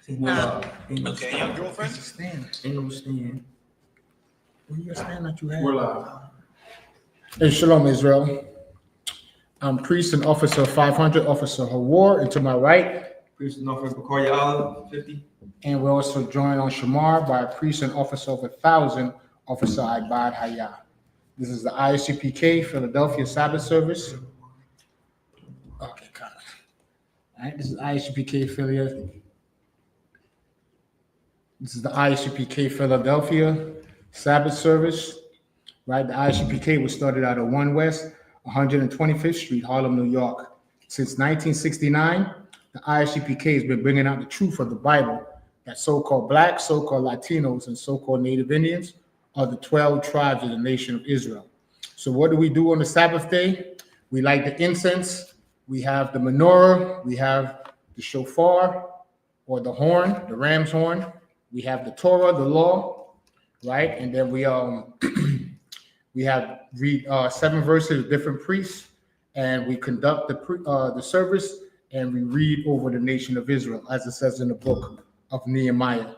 Okay, your girlfriend? Stand. Ain't no stand. Where your stand that you have? We're live. Hey, Shalom, Israel. I'm Priest and Officer 500, Officer YAHUAH, and to my right, Priest and Officer B.O.W. 50. and we're also joined on Shamar by Priest and Officer of 1,000, Officer Ibad Hayah. This is the I.S.U.P.K. Philadelphia Sabbath service. Okay, kind of. All right, this is I.S.U.P.K. Philadelphia. This is the I.S.U.P.K. Philadelphia Sabbath service. Right, the I.S.U.P.K. was started out of 1 West 125th Street, Harlem, New York. Since 1969, the I.S.U.P.K. has been bringing out the truth of the Bible that so-called blacks, so-called Latinos, and so-called Native Indians are the 12 tribes of the nation of Israel. So what do we do on the Sabbath day? We light the incense. We have the menorah. We have the shofar, or the horn, the ram's horn. We have the Torah, the law, right? And then we we have read 7 verses of different priests, and we conduct the service, and we read over the nation of Israel, as it says in the book of Nehemiah.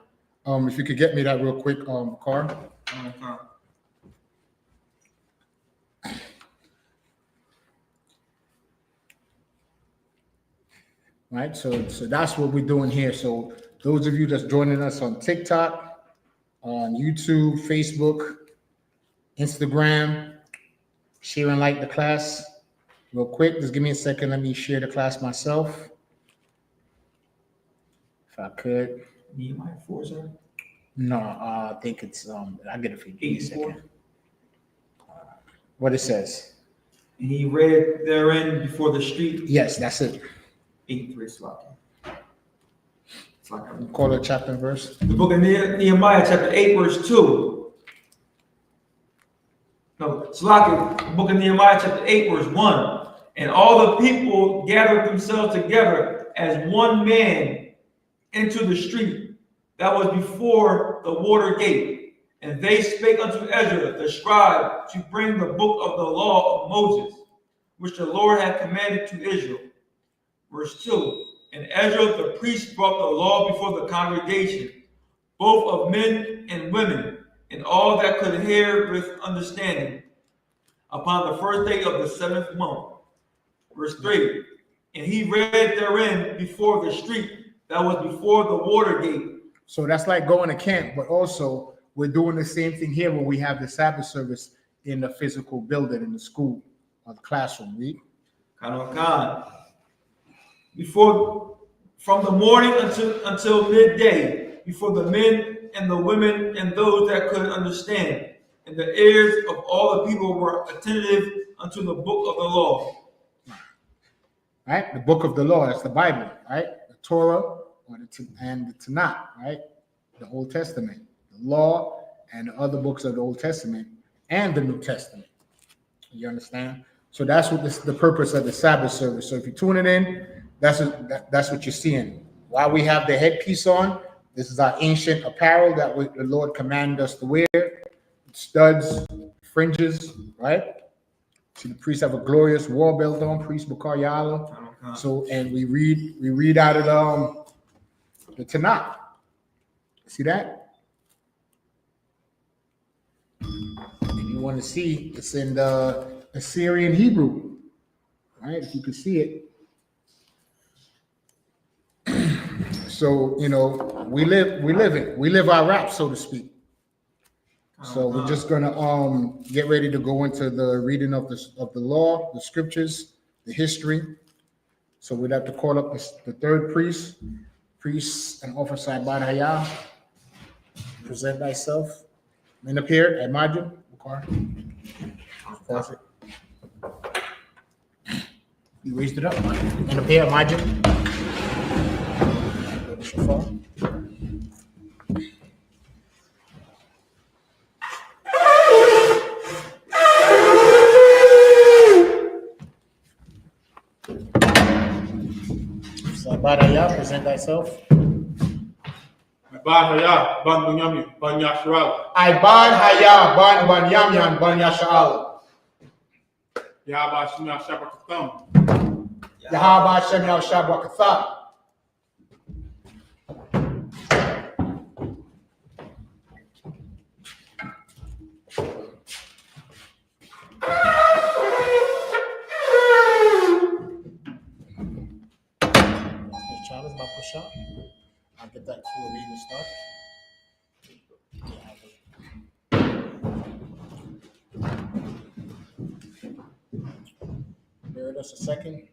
If you could get me that real quick, Carl. Right, so that's what we're doing here. So those of you that's joining us on TikTok, on YouTube, Facebook, Instagram, share and like the class real quick. Just give me a second. Let me share the class myself, if I could. Nehemiah 4, sir? No, I think it's I'll get it for you. Give me a second. What it says. And he read therein before the street. Yes, that's it. 83 slot. Call it chapter and verse. The book of Nehemiah, chapter 8, verse 2. No, Slaki, the book of Nehemiah, chapter 8, verse 1. And all the people gathered themselves together as one man into the street that was before the water gate. And they spake unto Ezra, the scribe, to bring the book of the law of Moses, which the Lord had commanded to Israel. Verse 2. And Ezra the priest brought the law before the congregation, both of men and women, and all that could hear with understanding, upon the first day of the 7th month. Verse 3. And he read therein before the street that was before the water gate. So that's like going to camp, but also we're doing the same thing here when we have the Sabbath service in the physical building, in the school or the classroom. Read. Before, from the morning until midday, before the men and the women and those that could understand, and the ears of all the people were attentive unto the book of the law. Right, the book of the law, that's the Bible, right? The Torah and the Tanakh, right? The Old Testament, the law, and the other books of the Old Testament and the New Testament. You understand? So that's what the purpose of the Sabbath service. So if you're tuning in, that's what you're seeing. While we have the headpiece on, this is our ancient apparel that the Lord commanded us to wear. Studs, fringes, right? See, the priests have a glorious war belt on, priest Bakar Yala. So, and we read out of the Tanakh. See that? And you want to see, it's in the Assyrian Hebrew, right? If you can see it. So, you know, we live our rap, so to speak. So we're just gonna get ready to go into the reading of the law, the scriptures, the history. So we'd have to call up the third priest and Officer Ibad Hayah. Present thyself. And up here at Majid. Pause it. You raised it up. And up here at Majid. Ibad Hayah, present thyself. Ibad Hayah, Ban Bunyami, Ban Yashua. Ibad Hayah, Ban Yamyan, Ban Yashua. Yahawah Shemel Shabbat Yahawah Shemel Shabbat. I'll get that full reading start. Bear with us a second.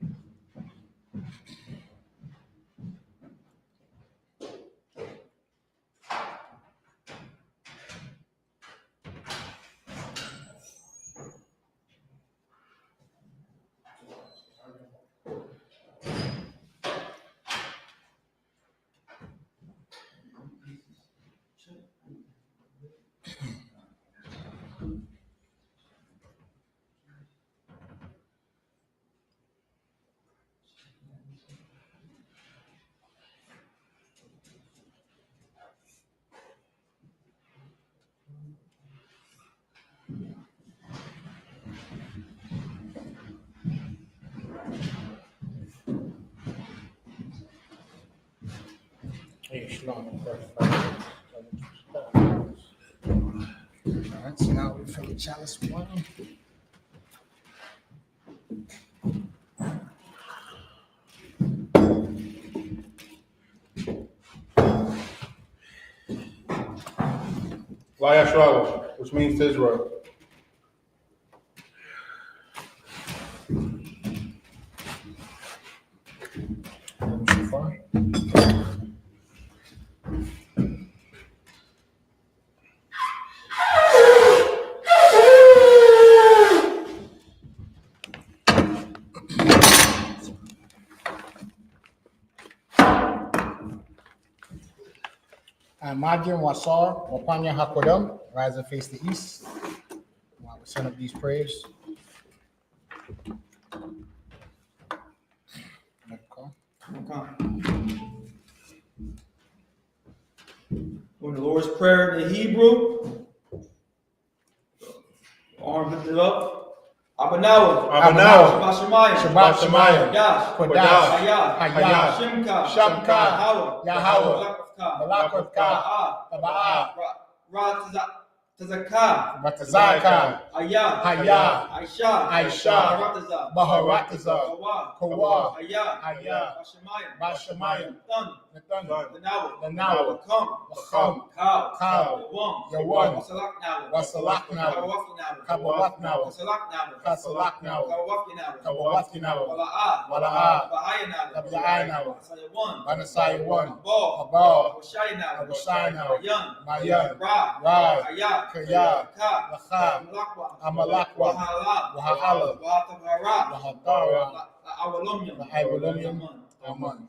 Hey, Shalom. All right, so now we fill the chalice one. YAHUSHUA, which means to Israel. So far. Madyan Wasar, Wapanya Hakodam, rise and face the east. While we send up these prayers. When the Lord's Prayer in the Hebrew, arms lifted up. Abanawa, Shabbat Shemayim, Yash, Kodash, Hayah, Hayah, Shimka, Shamka, Yahawah, Balakavka, Taba'ah, Tazaka, Batazaka, Hayah, Hayah, Aisha, Baharataza, Kawa, Hayah, Hayah, Bashamayim, the thunder, the now, Bakam, Kal, Yawan, Wasalaknawa, Kabawatnawa, Kasalaknawa, Kabawatnawa, Wala'ah, Tabi'aynawa, Banasai one, Abal, Abashaynawa, Mayan, Rai, Kaya, Lacha, Amalakwa, Wahala, Wahadara, Awalumyam, Aman.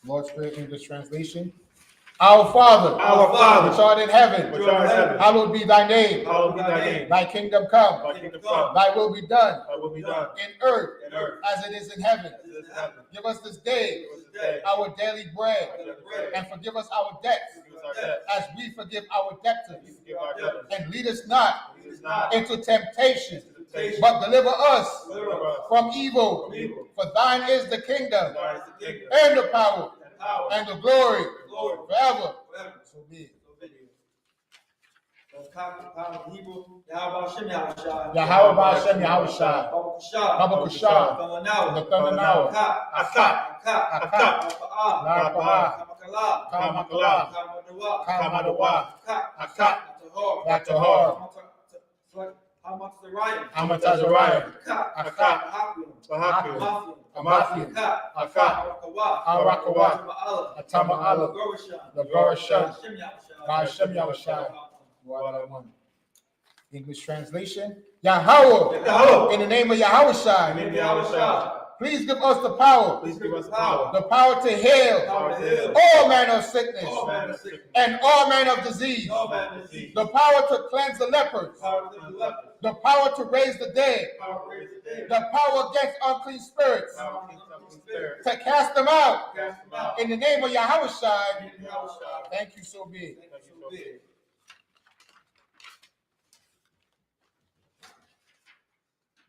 Lord's Prayer English translation. Our Father, which art in heaven, hallowed be thy name. Thy kingdom come, thy will be done in earth as it is in heaven. Give us this day our daily bread, and forgive us our debts as we forgive our debtors. And lead us not into temptation, but deliver us from evil. For thine is the kingdom, and the power, and the glory, forever. So be it. Yahweh Ba'Shem Yahushua, Baba Kusha, the thunder now, Akak, La'Pa'ah, Kamakala, Kamadawa, Akak, Latahor, Amatazariah, Akak, Amathim, Akak, Arakawa, Atama'ala, the Gorashan, Ba'Shem Yahushua. English translation. Yahawah, in the name of Yahushua, please give us the power, the power to heal all manner of sickness and all manner of disease, the power to cleanse the lepers, the power to raise the dead, the power against unclean spirits, to cast them out in the name of Yahushua. Thank you, so be it.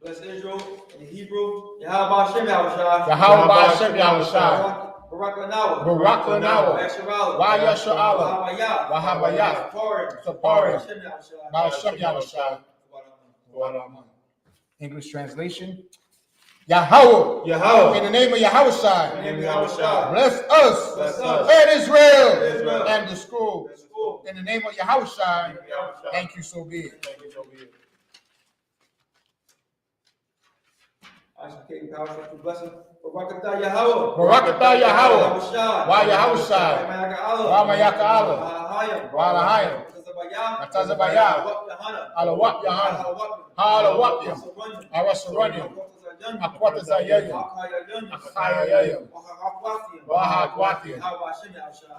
Bless Israel in Hebrew. Yahweh Ba'Shem Yahushua. Yahweh Ba'Shem Yahushua. Barak Lanawa. Barak Lanawa. YASHUA. YAHUAH. Saparim. Ba'Shem Yahushua. English translation. Yahawah. Yahawah. In the name of Yahushua. In the name of Yahushua. Bless us. Bless us. And Israel. Israel. And the school. In the name of Yahushua. Thank you, so be it. Thank you, so be it. I.S.U.K. power to blessing. Barakatah Yahawah. Barakatah Yahawah. YAHUSHA. YAHAWAH. YAHAWAH. Natazabayah. Alawap Yahanna. Alawapim. Arasaranyam. Akwatazayayam. Akhayayayam. Wahakwatiyam.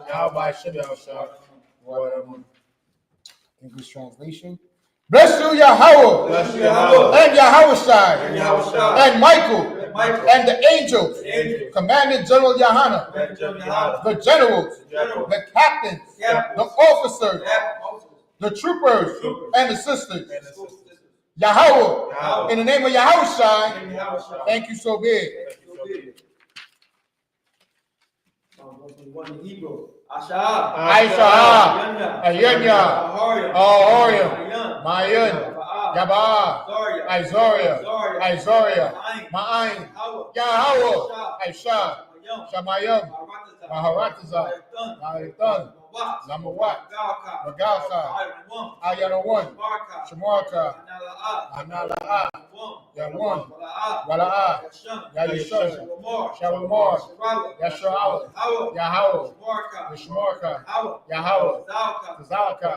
Yahawashim. English translation. Bless you, Yahawah. Bless you, Yahawah. And Yahushua. And Yahushua. And Michael. And the angels. Commanding General Yahanna. The generals. The captains. The officers. The troopers. And the sisters. Yahawah. In the name of Yahushua. Thank you, so be it. I.S.U.P.K. Ayanya. Ahoria. Mayan. Yabah. Isaiah. Ma'ain. Yahawah. Aisha. Shamayam. Maharatiza. Maritan. Lamawat. Regalka. Ayanawan. Shamarka. Anala'a. Yawan. Wala'a. Yahushuwa. Shalamar. Yahushuwa. Yahawah. Yashmarka. Yahawah. Zalka.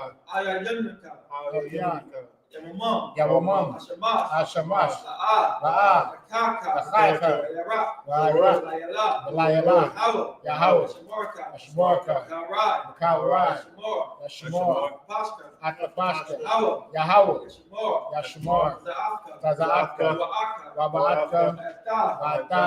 Yawamam. Ashamash. La'a. Lakhaika. Layala. Yahawah. Yashmarka. Kawarai. Yashmar. Atapashka. Yahawah. Yashmar. Taza'atka. Raba'atka. Va'ata.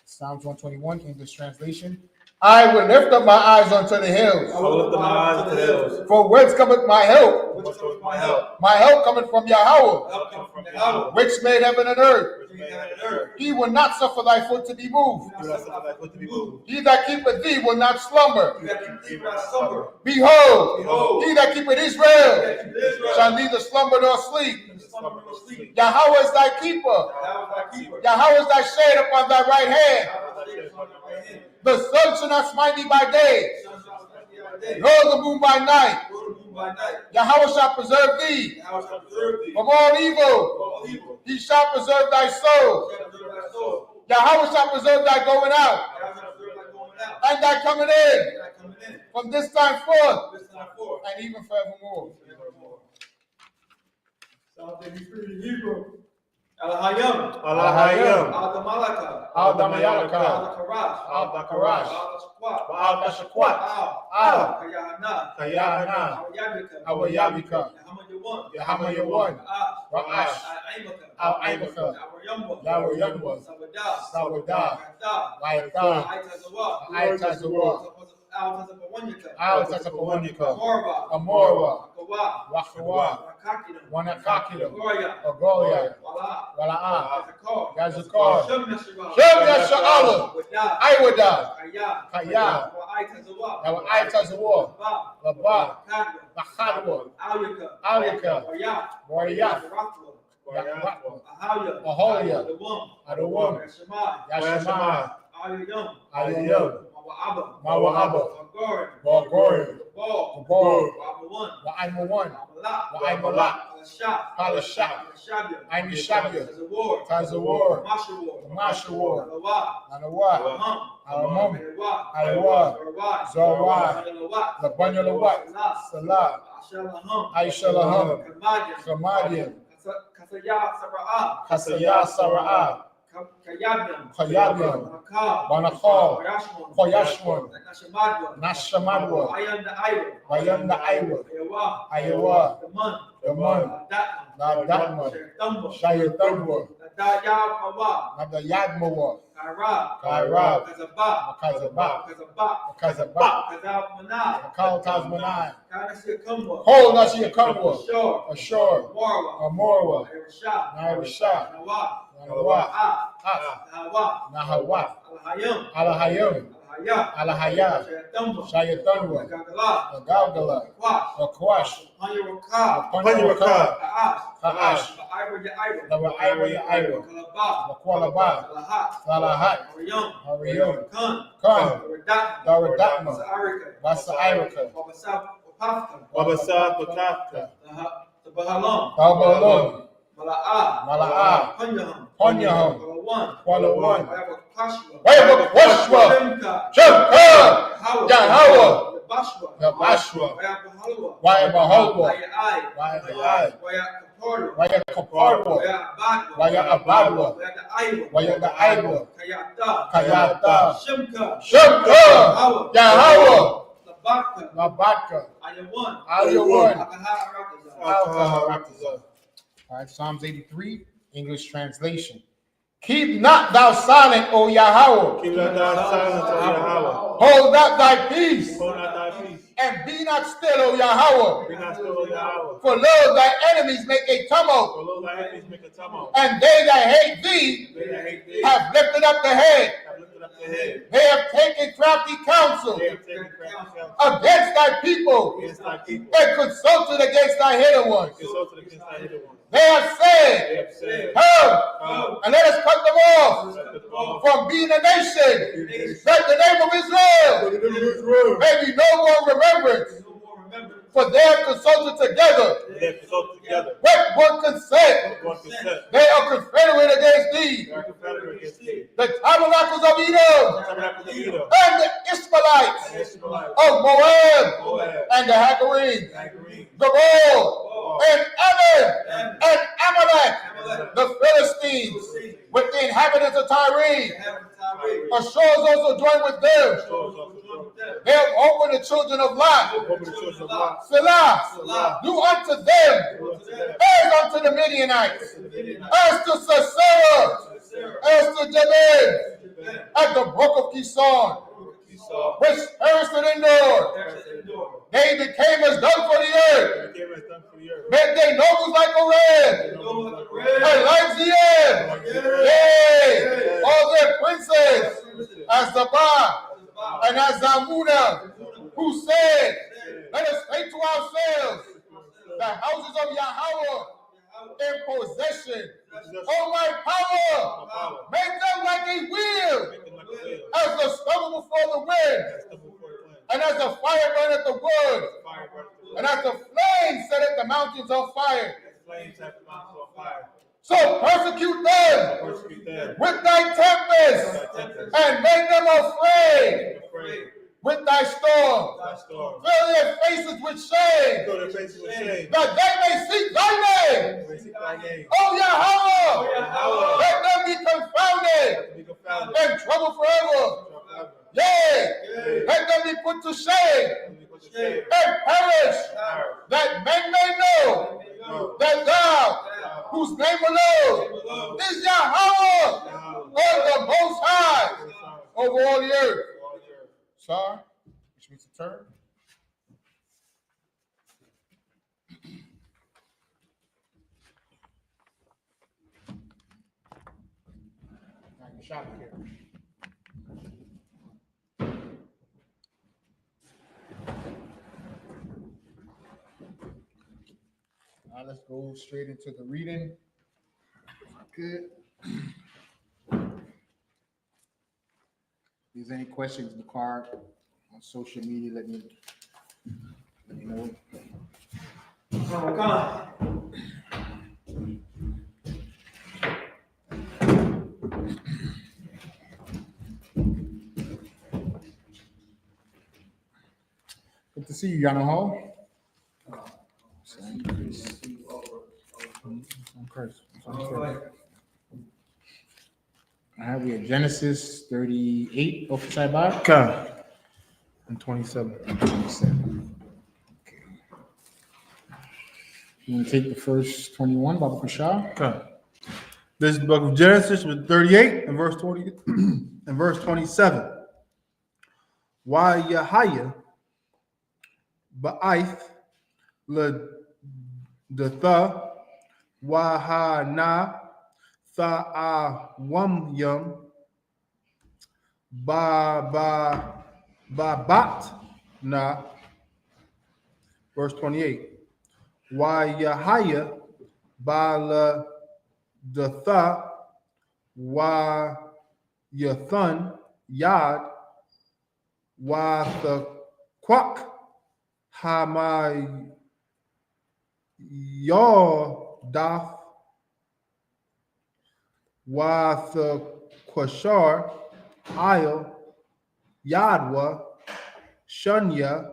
Psalms 121, English translation. I will lift up my eyes unto the hills. I will lift up my eyes unto the hills. For whence cometh my help? Which cometh my help? My help cometh from Yahawah, Help comes from Yahawah. which made heaven and earth. Which made heaven and earth. He will not suffer thy foot to be moved. Do not suffer thy foot to be moved. He that keepeth thee will not slumber. You got to keep our slumber. Behold, Behold, he that keepeth you Israel got to keep Israel. shall neither slumber nor sleep. Slumber nor sleep. Yahawah is thy keeper. Thou art thy keeper. Yahawah is thy shade upon thy right hand. Thou art thy upon thy right hand. The sun shall not smite thee by day, Sun shall not be thy day. nor the moon by night. Nor the moon by night. Yahawah shall preserve thee Thou shalt preserve thee from all from evil. all evil. He shall preserve thy soul. Thou shalt preserve thy soul. Yahawah shall preserve thy going out Thou shalt preserve thy going out. and thy coming in And thy coming in. from this time forth This time forth. and even forevermore. Psalm 33 in Hebrew. Al-Hayam. Al-Hayam. Al-Damalaka. Al-Damayalaka. Al-Karash. Al-Dakarash. Al-Shakwat. Al-Dashakwat. Al. Kayahanna. Kayana. Al-Yabika. Al-Yabika. Yahamayawan. Yahamayawan. Ra'ash. Ra'ash. Al-Aimaka. Al-Aimaka. Al-Yamwa. Yahweh Sawadah. Sawadah. Al-Adah. Laitah. Al-Aitazawa. Aitazawa. Al-Tazapawanyaka. Al-Tazapawanika. Amorba. Amorwa. Akawa. Wakawa. Wanakakina. Wanakakila. Goya. Ogolia. Wala. Wala'a. Yazakar. Yazakar. Shem Yashua. Shem Yasha'Allah. Wadah. Iwadah. Kaya. Kaya. Wa'aitazawa. Yahweh Aitazawa. Ba. Laba. Kadwa. Lachadwa. Alyaka. Alyaka. Wariyah. Wariyah. Rathwa. Yahweh. Ahaya. Aholia. Adawam. Adawam. Yashemai. Yashemai. Ayayam. Ayayam. Mawa'aba. Mawa'aba. Magarin. Bargorim. Ball. Gabor. Wa'amawan. Wa'aimawan. Wa'amalak. Wa'aimalak. Palashah. Palashah. Shabia. Aimishabia. Tazawar. Tazawar. Mashawar. Mashawar. Alawa. Anawa. Amam. Alamam. Ayawa. Ayawa. Zarwai. Zarwai. Alawat. Labanyalawat. Salah. Salah. Ashalaham. Aishalaham. Kamadian. Kamadian. Kasaya Sara'ah. Kasaya Sara'ah. Kayabian. Kayabian. Banakal. Banakal. Koyashwan. Koyashwan. Nashamadwan. Nashamadwa. Ayan the Iowa. Wayanda Iowa. Ayawa. Iowa. Daman. Daman. Datman. Nadatma. Shaytamba. Shayatandwa. Nadayamawa. Nadayadmawa. Kairab. Kairab. Kazabah. Kazabah. Kazabah. Kazabah. Kazabmanai. Makal Tazmanai. Kanasiakumwa. Hol Nashiakamwa. Ashore. Ashore. Morwa. Amorwa. Irishah. Nairishah. Nawa. Nawa. Ah. Nawa. Nahawat. Al-Hayam. Alahayim. Al-Hayah. Alahayah. Shayatamba. Shayatanwa. Gagala. Galgala. Kwash. Akwash. Hanyaraka. Panyaraka. Ka'as. Ka'ash, Ira, Wakwalaba, Salahat, Ariyon, Khan, Daradakma, Basa'irika, Wabasa Pakafka. Babalon, Mala'ah, Ponyahon, Kwalawan, YAHUSHUA, Shemka, YAHAWAH, YAHUSHUA, YAHUAH, YAHUAH, YAHAWAH, YAHUAH, Kayata, Shemka, YAHAWAH, Labatka, Ayawan. All right, Psalms 83, English translation. Keep not thou silent, O Yahweh. Keep not thy silence, O Yahweh. Hold not thy peace, Hold not thy peace. and be not still, O Yahweh. Be not still, O Yahweh. For lo, thy enemies make a tumult, For lo, thy enemies make a tumult. and they that hate thee They that hate thee have lifted up the head. have lifted up their head. They have taken crafty counsel They have taken crafty counsel against thy people, against thy people. and consulted against thy hidden ones. Consulted against thy hidden ones. They have They said, have said, come, come, and let us cut them off let them off. from being a nation, that the name of Israel may be no more remembrance. For they have consulted together They have consulted together. with one consent. One consent. They are confederate against thee. They are confederate against thee. The tabernacles of Edom Tabernacle of Edom. and the Ishmaelites And Ishmaelites. of Moab Moab. and the Hagarenes, Agreed. Gabal and Ammon and Amalek, the Philistines, with the inhabitants of Tyre. Ashur also joined with them. They have opened the children of Lot. Open the children of Lot. Selah, do unto them as unto the Midianites, as to Sisera, as to Jabin, at the brook of Kison, which perished in Endor. They became as dung for the earth. Made their noses like a red, and like the end. Yea, all their princes, as the Ba and as Zamuna, who said, let us say to ourselves, the houses of Yahweh in possession. Oh, my power, make them like a wheel, as the stubble before the wind, and as the fire burneth the wood, and as the flames setteth the mountains on fire. So persecute them with thy tempest, and make them afraid with thy storm. Fill their faces with shame, that they may seek thy name. Oh, Yahweh, let them be confounded and troubled forever. Yea, let them be put to shame and perish, that men may know that thou, whose name alone is Yahweh, is the Most High over all the earth. Sorry, which means to turn. Shot here. Now let's go straight into the reading. Good. If there's any questions, the card on social media, let me know. Good to see you, YAHUAH. I have here Genesis 38 of Sabbath. And 27. 27. Okay. You want to take the first 21, Baba Kushah? Okay. This is the book of Genesis, 38 and verse 20 and verse 27. YAHUAH Ba'ith L'Datha YAHANNA Tha'awamyam Babatna. Verse 28. YAHUAH Bala Datha Wa Yathun Yad Wa the Quak Hamay Yordaf Wa the Quashar Io Yadwa Shunya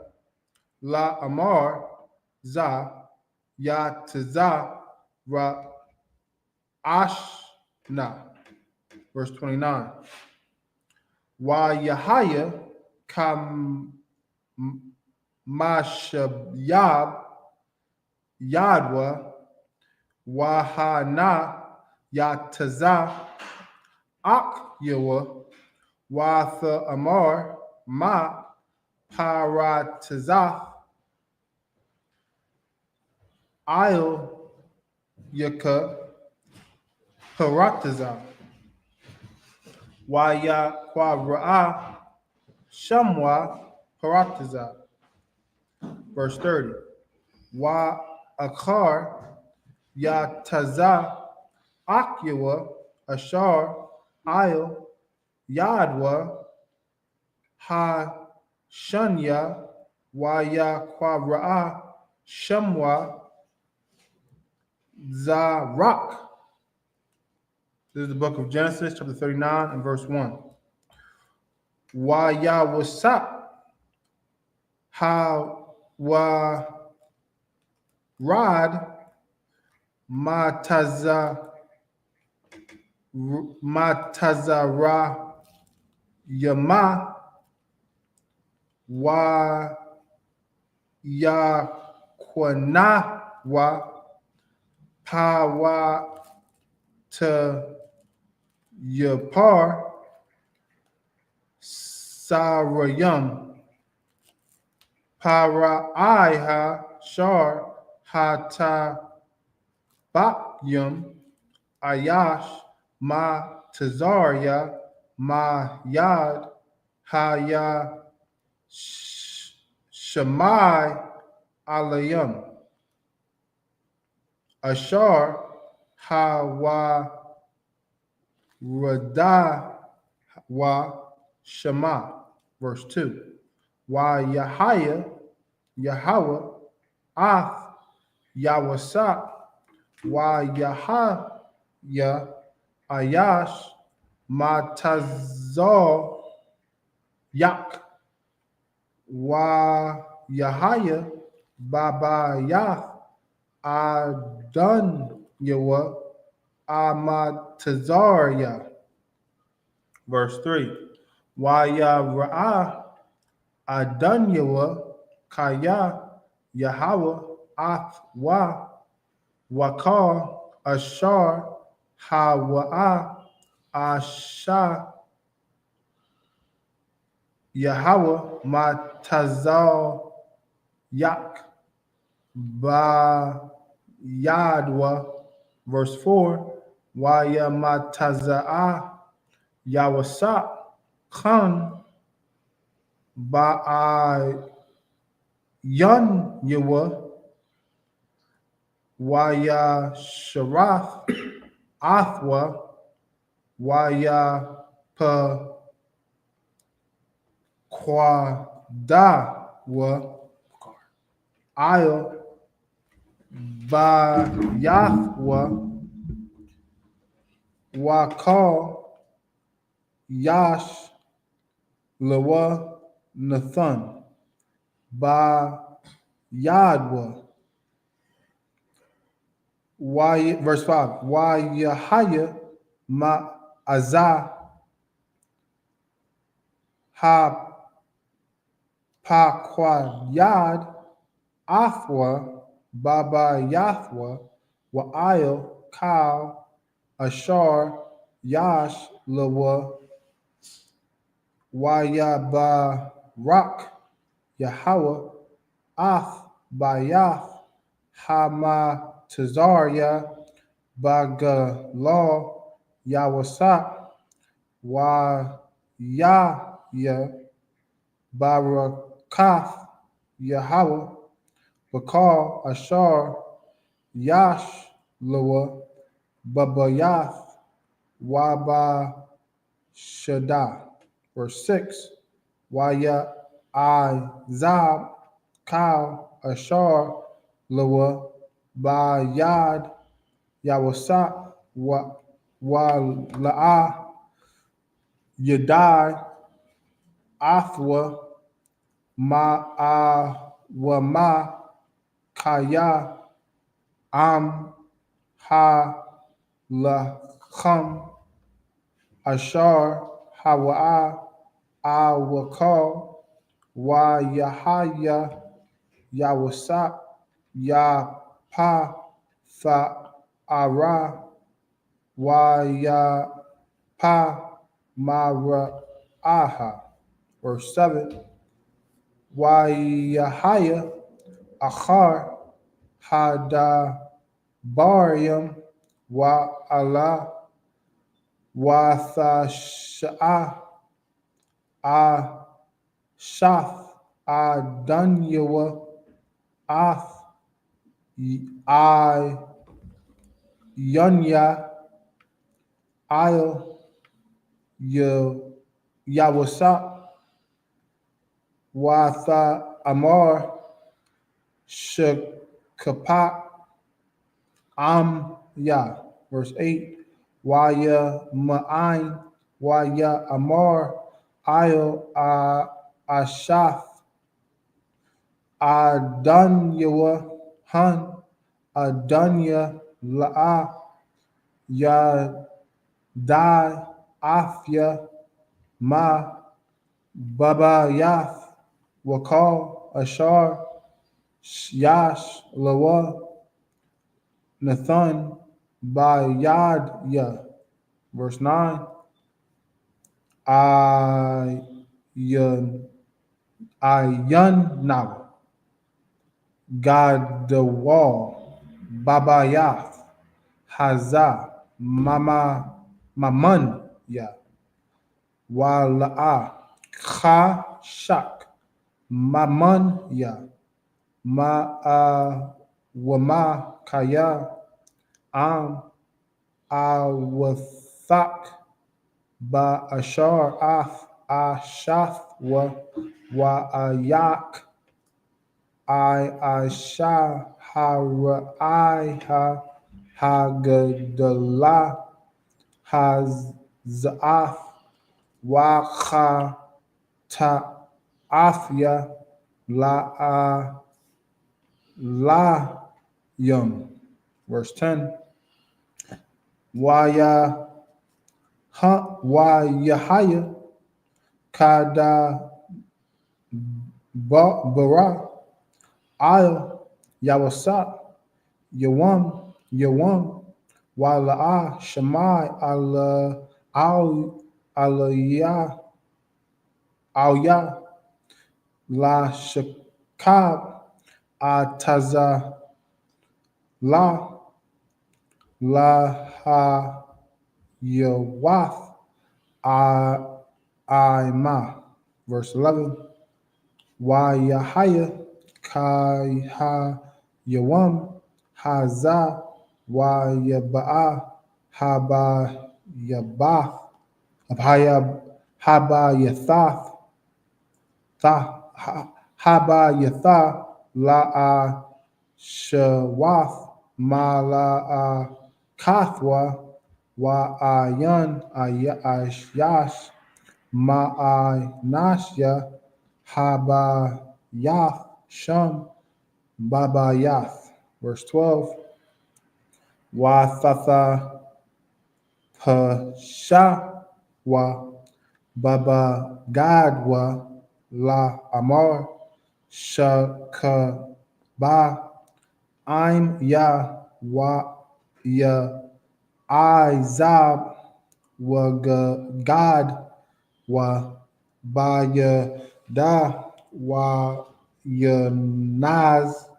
La Amar Za Ya Taza Ra Ashna. Verse 29. Wa Yahaya Kam Mashabyab Yadwa YAHANNA Yataza Ak Yawa Watha Amar Ma Paratazah I.O.C.K Paratazah YAHWAH Shamwa Paratazah. Verse 30. Wa Akar Yataza Akyawa Ashar Io Yadwa Ha Shunya Wayakwa Shamwa Zarak. This is the book of Genesis, chapter 39, and verse 1. YAHUSHUA Ha wa Rad Matazara Yama Wa Yakwana Wa Pawa to Yapar Sarayam Para Iha Shar Hata Bakyum Ayash Ma Tazarya Ma Yad Haya Shemai Alayam Ashar Hawa Radah Wa Shema. Verse 2. Yahaya Yahawah Ath Yahwasah Yahaya Ayash Matazor Yak Yahaya Baba Yath Adon Yawa Amatazarya. Verse 3. Yahwah Adon Yawa Kaya Yahawah Ath Wakar Ashar Hawa'ah Asha Yahawah Matazal Yak Ba Yadwa. Verse 4. Waya Mataza'ah Yawasa Khan Ba'ayan Yawa Waya Sharath Athwa Waya Pa Kwadawa Io Ba Yathwa Wakal Yash Lawa Nathan Ba Yadwa. Verse 5. Yahaya Ma Azah Ha Paquayad Athwa Baba Yathwa Wa Io Kal Ashar Yash Lawa Wayaba Rak Yahawah Ath Bayath Hama Tazarya Bagalah Yawasa Wa Yahya Barakath Yahawah Bakal Ashar Yash Lawa, Babayath, Waba Shada. Verse 6. Waya I Zab, Kal, Ashar, Lawa, Bayad, Yawasa, La'a, Yadai, Athwa, Wama, Kaya, Am, Ha, Lacham, Ashar, Hawa'a, I.O.C.K, Yahaya, Yawasa, Yapa, Ara, Yapa, Aha. Verse 7. Yahaya, Achar, Hada, Barium, Allah, Thasha'a, Shath, Danyawa, Ath, Yunya, Il, Yawasa, Watha Amar, Shakapat, Verse 8. Waya Ma'ain, Waya Amar, Il, Ashath, Adanyawa, Han, Adanya, La'a, Yadai, Afya, Ma, Baba Yath, Wakal, Ashar, Yash, Lawa, Nathan, Bayad, Verse 9. Ayun Nawa, Gadawal, Babayath, Haza, Mamun, Wala'a, Shak, Mamun, Wama, Kaya, Am, Awathak, Ba Ashar, Ashath, Ayak, Aisha, Haraiha, Hagadalah, Hazaf, Wacha, Ta'afya, Layum. Verse 10. Yahaya, Kada, Bara, Il, Yawasa, Yawam, Wala'a, Shemai, Aliyah, La Shakab, Ataza, La Yawath, Ima. Verse 11. Yahaya, Kaiha, Yawam, Haza, Yaba'a, Haba Yabath, Haba Yathath, Haba Yatha, La'a Shawath, Mala'a Kathwa, Wa'ayan, Ayash, Ma'anashya, Haba Yath, Sham, Baba Yath. Verse 12. Wathatha Pashawa, Baba Gadwa, La Amar, Shakaba, I'm Wa Ya Izab, God, Wa Baya Da, Wa Ya Naz,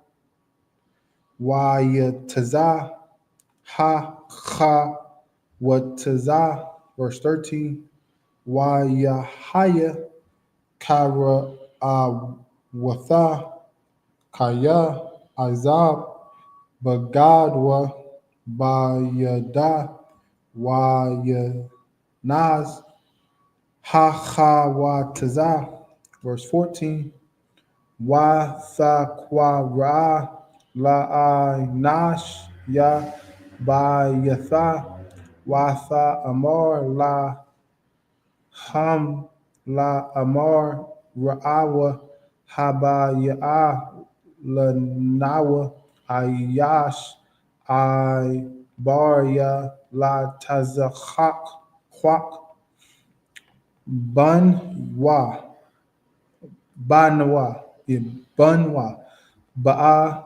Wa Ya Taza, Ha Wataza. Verse 13. Yahaya, Kara Watha, Kaya, Izab, Bagadwa, Bayada Wayanaz HaHawataza. Verse 14. Wathakwara La'inash Ya Bayatha Watha Amar La Ham La Amar Ra'awa Habayah Lanawa Ayash I Barya La Tazahak Kwak Banwa Banwa Banwa Ba'a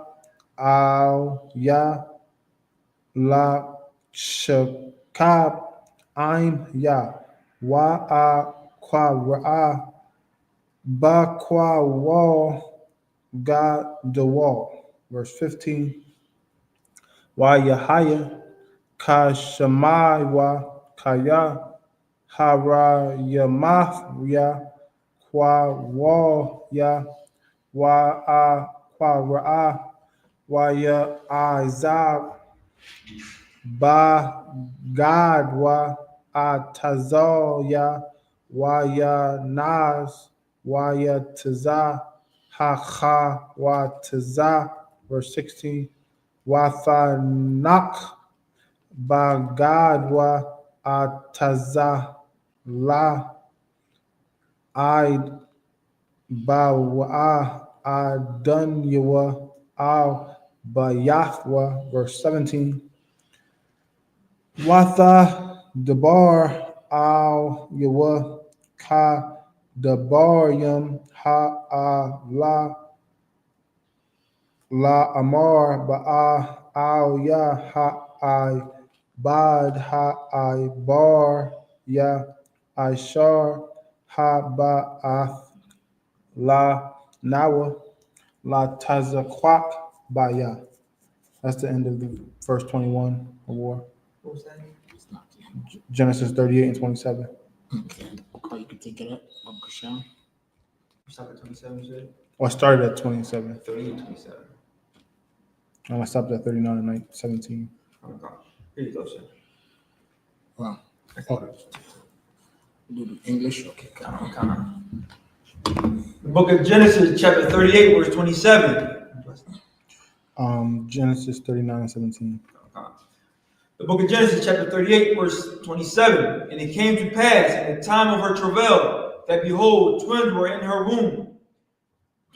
Al Ya La Shakab Aim Ya Wa'a Kwa Ra'a Ba Kwa Wall God the Wall. Verse 15. YAHAYA Kashamaywa Kaya Harayamathya Kwa Wall Ya Wa'a Kwa Ra'a Waya Izab Ba Gadwa Atazaya Waya Naz Waya Taza Ha Wa Taza. Verse 16. Wathanak Ba Gadwa Ataza La Id Bawa Adanyawa Al Bayahwa. Verse 17. Watha Dabar Al Yawa Ka Dabaryam Ha La Amar Ba'a Al Ya Ha I Bad Ha I Bar Ya Ishar Ha Ba'ath La Nawa La Tazakwak Baya. That's the end of the verse 21 of war. What was that? Genesis 38 and 27. Okay. Oh, you can take it up. Uncle Sean. Stop at 27, you said? Or I started at 27. 38, 27. And I stopped at 39 and 17. Oh, God. Here you go, sir. Well, Oh, do the English. Okay, come on. The book of Genesis, chapter 38, verse 27. Genesis 39 and 17. The book of Genesis, chapter 38, verse 27. And it came to pass in the time of her travail that, behold, twins were in her womb.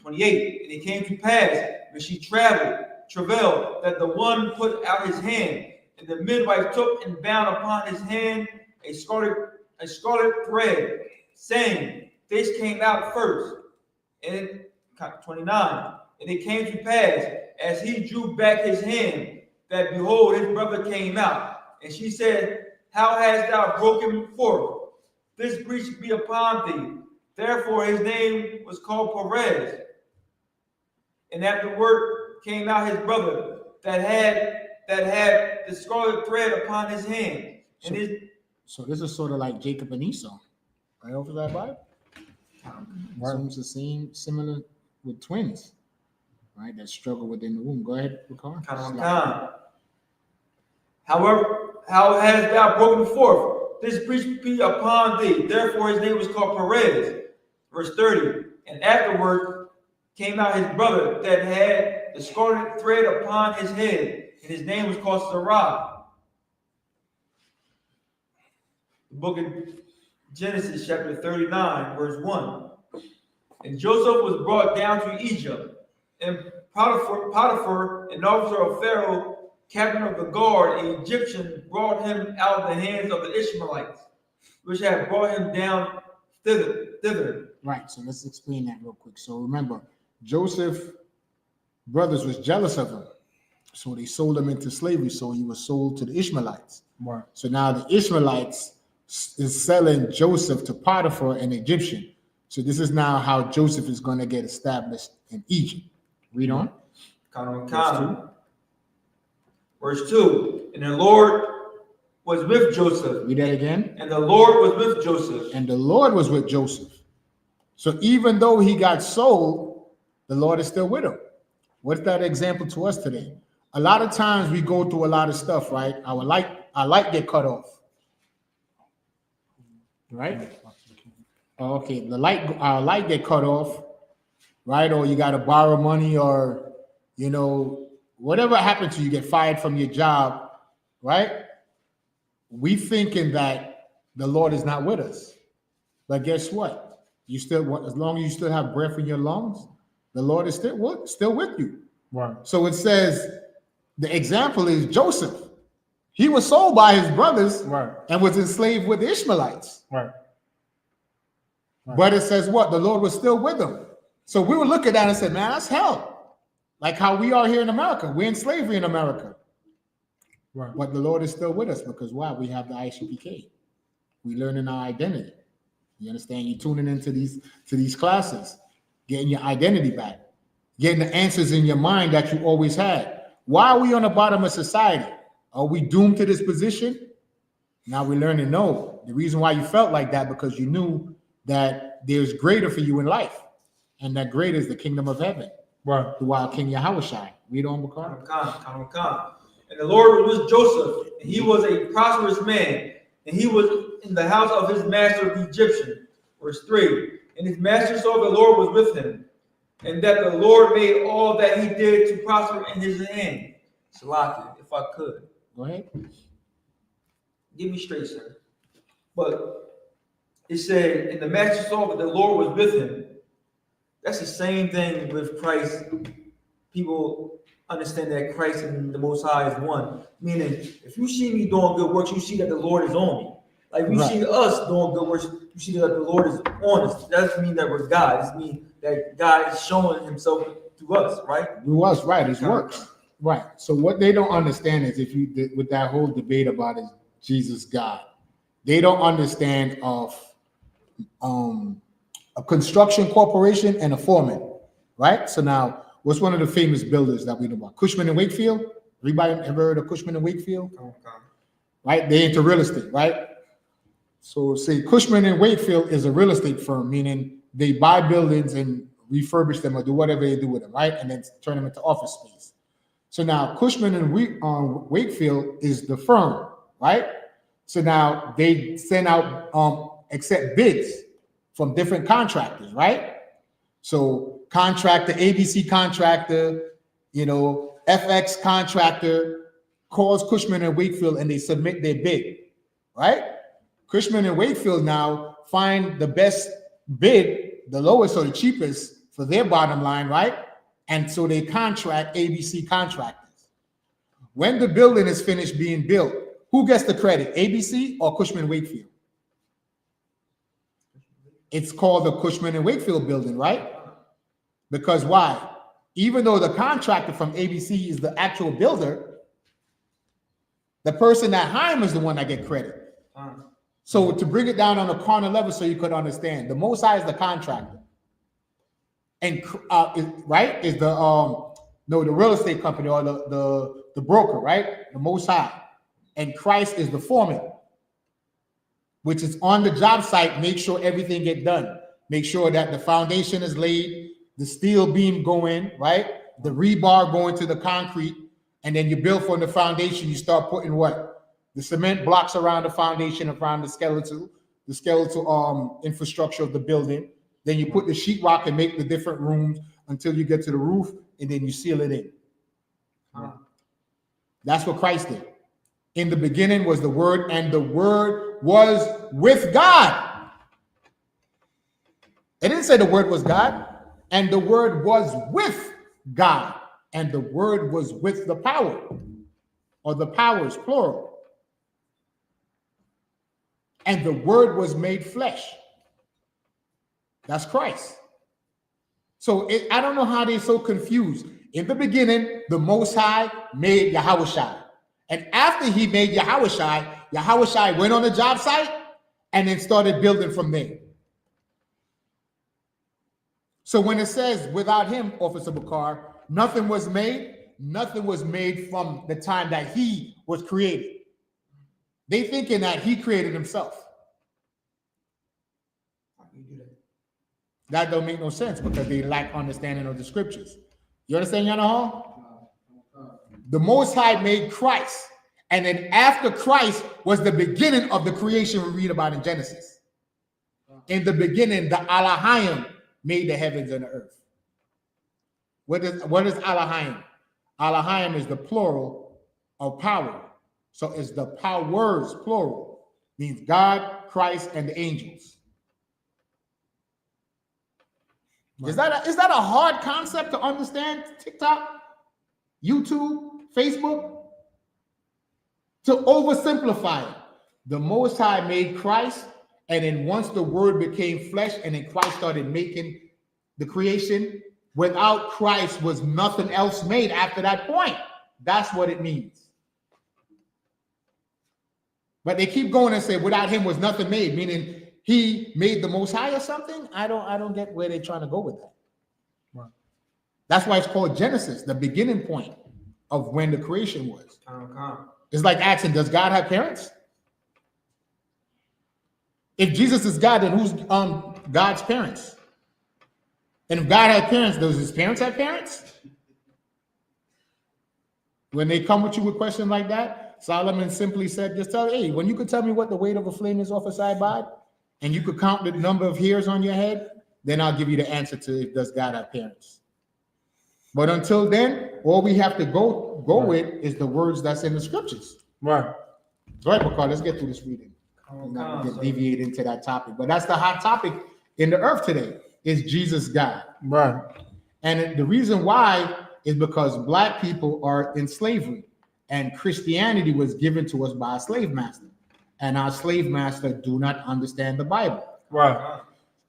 28. And it came to pass when she travailed, that the one put out his hand, and the midwife took and bound upon his hand a scarlet thread, saying, This came out first. And 29. And it came to pass, as he drew back his hand, that behold, his brother came out. And she said, How hast thou broken forth? This breach be upon thee. Therefore his name was called Perez. And afterward came out his brother that had the scarlet thread upon his hand. And So this is sort of like Jacob and Esau, right over that Bible. Right. Seems the same, similar with twins, right? That struggle within the womb. Go ahead, Ricard. However, how hast thou broken forth? This breach be upon thee. Therefore his name was called Perez. Verse 30. And afterward came out his brother that had the scarlet thread upon his head, and his name was called Sarah. The book of Genesis, chapter 39, verse 1. And Joseph was brought down to Egypt, and Potiphar, an officer of Pharaoh, captain of the guard, an Egyptian, brought him out of the hands of the Ishmaelites, which had brought him down thither. Right. So let's explain that real quick. So remember, Joseph's brothers was jealous of him, so they sold him into slavery. So he was sold to the Ishmaelites. Right. So now the Ishmaelites is selling Joseph to Potiphar, an Egyptian. So this is now how Joseph is going to get established in Egypt. Read on. Verse 2. And the Lord was with Joseph. Read that again. And the Lord was with Joseph. And the Lord was with Joseph. So even though he got sold, the Lord is still with him. What's that example to us today? a lot of times we go through a lot of stuff, right? Our light get cut off, right? Okay, our light get cut off, right? Or you got to borrow money, or you know, whatever happened to you, get fired from your job, right? We thinking that the Lord is not with us, but guess what? You still, as long as you still have breath in your lungs, the Lord is still with you. Right. So it says, the example is Joseph. He was sold by his brothers, Right. and was enslaved with the Ishmaelites. Right. Right. But it says what? The Lord was still with him. So we would look at that and say, man, that's hell. Like how we are here in America. We're in slavery in America. Right. But the Lord is still with us because why? We have the I.S.U.P.K. We learning our identity. You understand? You tuning into these classes, getting your identity back, getting the answers in your mind that you always had. Why are we on the bottom of society? Are we doomed to this position? Now we're learning, no. The reason why you felt like that, because you knew that there's greater for you in life. And that greater is the kingdom of heaven. Right. The wild King YAHUSHA. Read on, Bakar. Come. And the Lord was with Joseph, and he was a prosperous man, and he was in the house of his master the Egyptian. Verse 3. And his master saw the Lord was with him, and that the Lord made all that he did to prosper in his hand. Salaki, if I could. Go ahead. Get me straight, sir. But it said, and the master saw that the Lord was with him. That's the same thing with Christ. People understand that Christ and the Most High is one. Meaning, if you see me doing good works, you see that the Lord is on me. Like we see us doing good works, you see that the Lord is on us. That doesn't mean that we're God. It just means that God is showing himself through us, right? Through us, right. It works. Right. So what they don't understand is with that whole debate about is Jesus God, they don't understand of a construction corporation and a foreman, right? So now, what's one of the famous builders that we know about? Cushman and Wakefield. Everybody ever heard of Cushman and Wakefield? Right? They into real estate, right? So say Cushman and Wakefield is a real estate firm, meaning they buy buildings and refurbish them or do whatever they do with them, right? And then turn them into office space. So now Cushman and Wakefield is the firm, right? So now they send out, accept bids from different contractors, right? So contractor, ABC contractor, FX contractor calls Cushman and Wakefield and they submit their bid, right? Cushman and Wakefield now find the best bid, the lowest or the cheapest for their bottom line, right? And so they contract ABC contractors. When the building is finished being built, who gets the credit, ABC or Cushman Wakefield? It's called the Cushman and Wakefield building, right? Because why? Even though the contractor from ABC is the actual builder, the person that hired him is the one that get credit. So to bring it down on a carnal level so you could understand, the Most High is the contractor. And right is the real estate company or the broker, right? The Most High. And Christ is the foreman, which is on the job site, make sure everything get done. Make sure that the foundation is laid, the steel beam go in, right? The rebar go into the concrete, and then you build from the foundation, you start putting what? The cement blocks around the foundation, around the skeletal infrastructure of the building. Then you put the sheetrock and make the different rooms until you get to the roof, and then you seal it in. That's what Christ did. In the beginning was the Word, and the Word was with God. It didn't say the Word was God, and the Word was with God, and the Word was with the power, or the powers, plural. And the Word was made flesh. That's Christ. So I don't know how they're so confused. In the beginning, the Most High made YAHUSHA. And after he made YAHUSHA went on the job site and then started building from there. So when it says without him, Officer Bakar, nothing was made from the time that he was created. They thinking that he created himself. That don't make no sense because they lack understanding of the scriptures. You understand, Yana Hall? the Most High made Christ. And then after Christ was the beginning of the creation we read about in Genesis. In the beginning, the Elohim made the heavens and the earth. What is Elohim? Elohim is the plural of power. So it's the powers, plural. Means God, Christ, and the angels. Is that a hard concept to understand? TikTok, YouTube, Facebook? To oversimplify it, the Most High made Christ, and then once the Word became flesh, and then Christ started making the creation, without Christ was nothing else made after that point. That's what it means. But they keep going and say without him was nothing made, meaning he made the Most High or something. I don't get where they're trying to go with that. Right. That's why it's called Genesis, the beginning point of when the creation was. It's like asking, does God have parents? If Jesus is God, then who's God's parents? And if God had parents, does his parents have parents? When they come with you with questions like that, Solomon simply said, just tell, hey, when you could tell me what the weight of a flame is off a side, and you could count the number of hairs on your head, then I'll give you the answer to if does God have parents. But until then, all we have to go with is the words that's in the scriptures. Right. All right, McCall, let's get through this reading. I'm not gonna get deviated into that topic, but that's the hot topic in the earth today. Is Jesus God? Right. And the reason why is because black people are in slavery, and Christianity was given to us by a slave master, and our slave master do not understand the Bible. Right.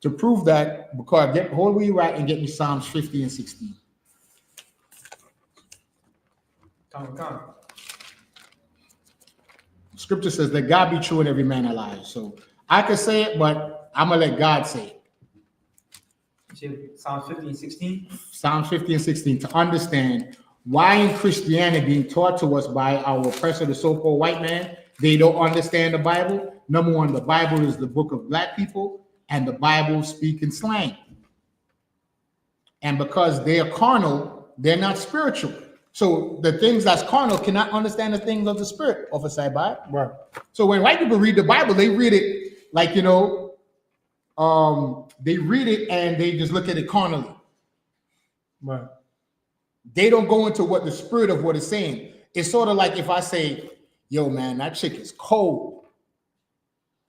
To prove that, because hold where you're at and get me Psalms 50 and 16. Scripture says that God be true and every man a liar. So I could say it, but I'm gonna let God say it. Psalm 50 and 16. Psalm 50 and 16 to understand why in Christianity being taught to us by our oppressor, the so-called white man, they don't understand the Bible. Number one, the Bible is the book of black people, and the Bible speaks in slang. And because they are carnal, they're not spiritual. So the things that's carnal cannot understand the things of the spirit of a Sabbath. Right. So when white people read the Bible, they read it like, they read it and they just look at it carnally. Right. They don't go into what the spirit of what it's saying. It's sort of like if I say, yo, man, that chick is cold.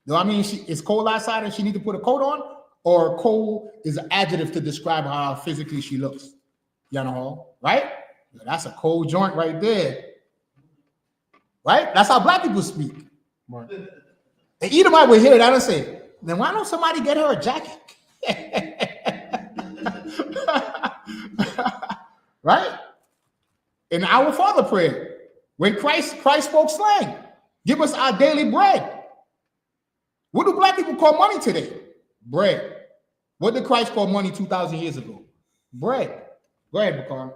Do I mean it's cold outside and she need to put a coat on? Or cold is an adjective to describe how physically she looks. YAHANNA, right? That's a cold joint right there. Right? That's how black people speak. Right. The Edomite will hear that and say, then why don't somebody get her a jacket? Right? In our Father prayer, when Christ spoke slang, give us our daily bread. What do black people call money today? Bread. What did Christ call money 2,000 years ago? Bread. Go ahead, Bakar.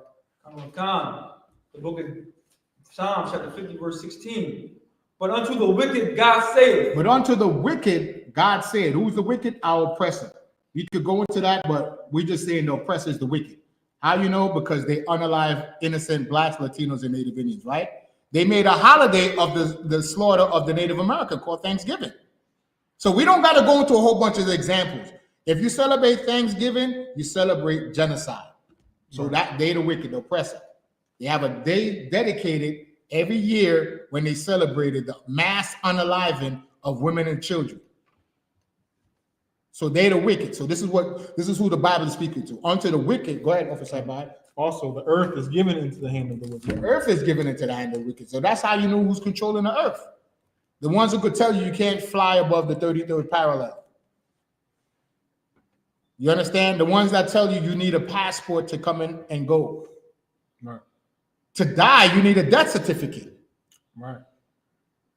The book of Psalms, chapter 50, verse 16. But unto the wicked God saith. But unto the wicked God said. Who's the wicked? Our oppressor. We could go into that, but we're just saying the oppressor is the wicked. How you know? Because they unalive innocent blacks, Latinos, and Native Indians, right? They made a holiday of the slaughter of the Native American called Thanksgiving. So we don't got to go into a whole bunch of examples. If you celebrate Thanksgiving, you celebrate genocide. So that day, the wicked, the oppressor. They have a day dedicated every year when they celebrated the mass unaliving of women and children. So they the wicked. So this is who the Bible is speaking to. Unto the wicked. Go ahead, Officer Bye. Also, the earth is given into the hand of the wicked. The earth is given into the hand of the wicked. So that's how you know who's controlling the earth. The ones who could tell you can't fly above the 33rd parallel. You understand? The ones that tell you need a passport to come in and go. Right. To die, you need a death certificate. Right.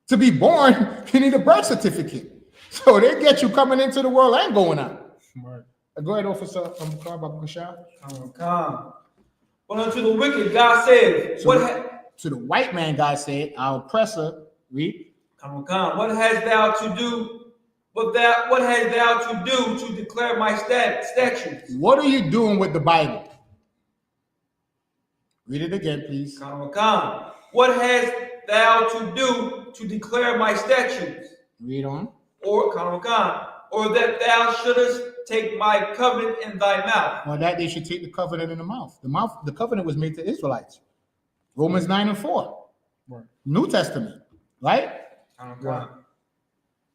To be born, you need a birth certificate. So they get you coming into the world and going out. Right. Go ahead, Officer. But unto the wicked God said, to the white man, God said, our oppressor, read. What hast thou to do? What hast thou to do to declare my statutes? What are you doing with the Bible? Read it again, please. Come. What hast thou to do to declare my statutes? Read on. Or that thou shouldest take my covenant in thy mouth. Or that they should take the covenant in the mouth. The covenant was made to Israelites. Romans 9 and 4. Right. New Testament, right? Right.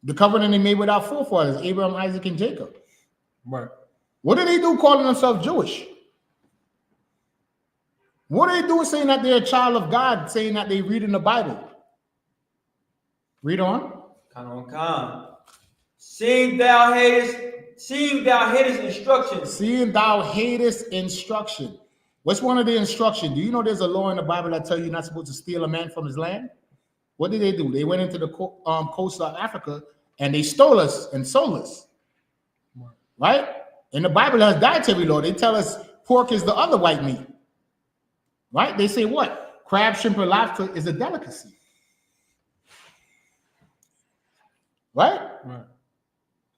The covenant they made with our forefathers, Abraham, Isaac, and Jacob. Right. What do they do calling themselves Jewish? What are they doing saying that they're a child of God, saying that they read in the Bible? Read on. Seeing thou hatest instructions. Seeing thou hatest instruction. What's one of the instructions? Do you know there's a law in the Bible that tells you you're not supposed to steal a man from his land? What did they do? They went into the coast of Africa and they stole us and sold us. Right? And the Bible has dietary law. They tell us pork is the other white meat. Right? They say what? Crab, shrimp, and lobster is a delicacy. Right? Right.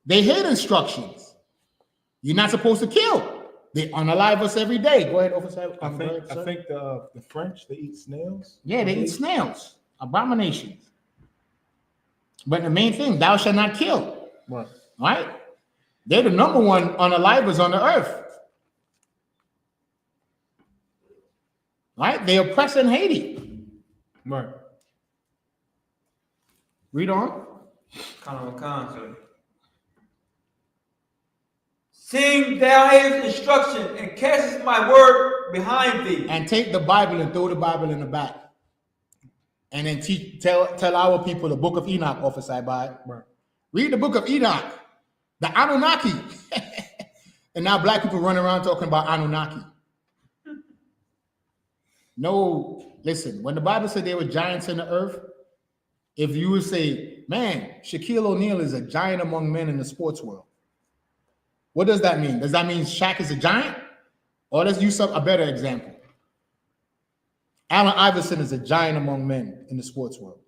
They hate instructions. You're not supposed to kill. They unalive us every day. Go ahead, officer. I think the French, they eat snails. Yeah, they eat snails. Abominations. But the main thing, thou shalt not kill. Right. Right? They're the number one unalivers on the earth. Right? They oppress and Haiti. Right. Read on. Seeing thou hatest instruction and castest my word behind thee. And take the Bible and throw the Bible in the back. And then tell our people the book of Enoch, officer by. Right. Read the book of Enoch. The Anunnaki. And now black people run around talking about Anunnaki. No, listen, when the Bible said there were giants in the earth, if you would say, man, Shaquille O'Neal is a giant among men in the sports world. What does that mean? Does that mean Shaq is a giant? Or let's use a better example. Allen Iverson is a giant among men in the sports world.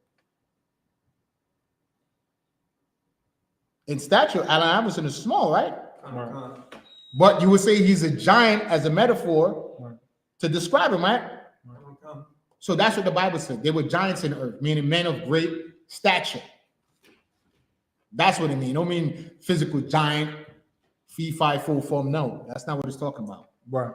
In stature, Allen Iverson is small, right? Right. But you would say he's a giant as a metaphor to describe him, right? So that's what the Bible said. They were giants in the earth, meaning men of great stature. That's what it means. It don't mean physical giant, fee, fi, full form. No, that's not what it's talking about. Right.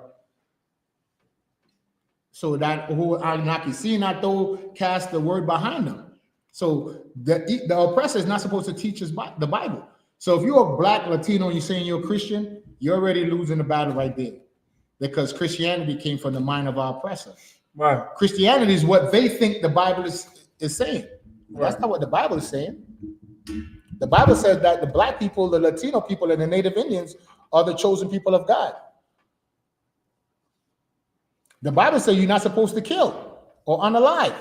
So that who Anunnaki, seeing that though, cast the word behind them. So the oppressor is not supposed to teach us the Bible. So if you're a black Latino and you're saying you're a Christian, you're already losing the battle right there. Because Christianity came from the mind of our oppressor. Right. Christianity is what they think the Bible is saying. Right. That's not what the Bible is saying. The Bible says that the black people, the Latino people, and the Native Indians are the chosen people of God. The Bible says you're not supposed to kill or unalive.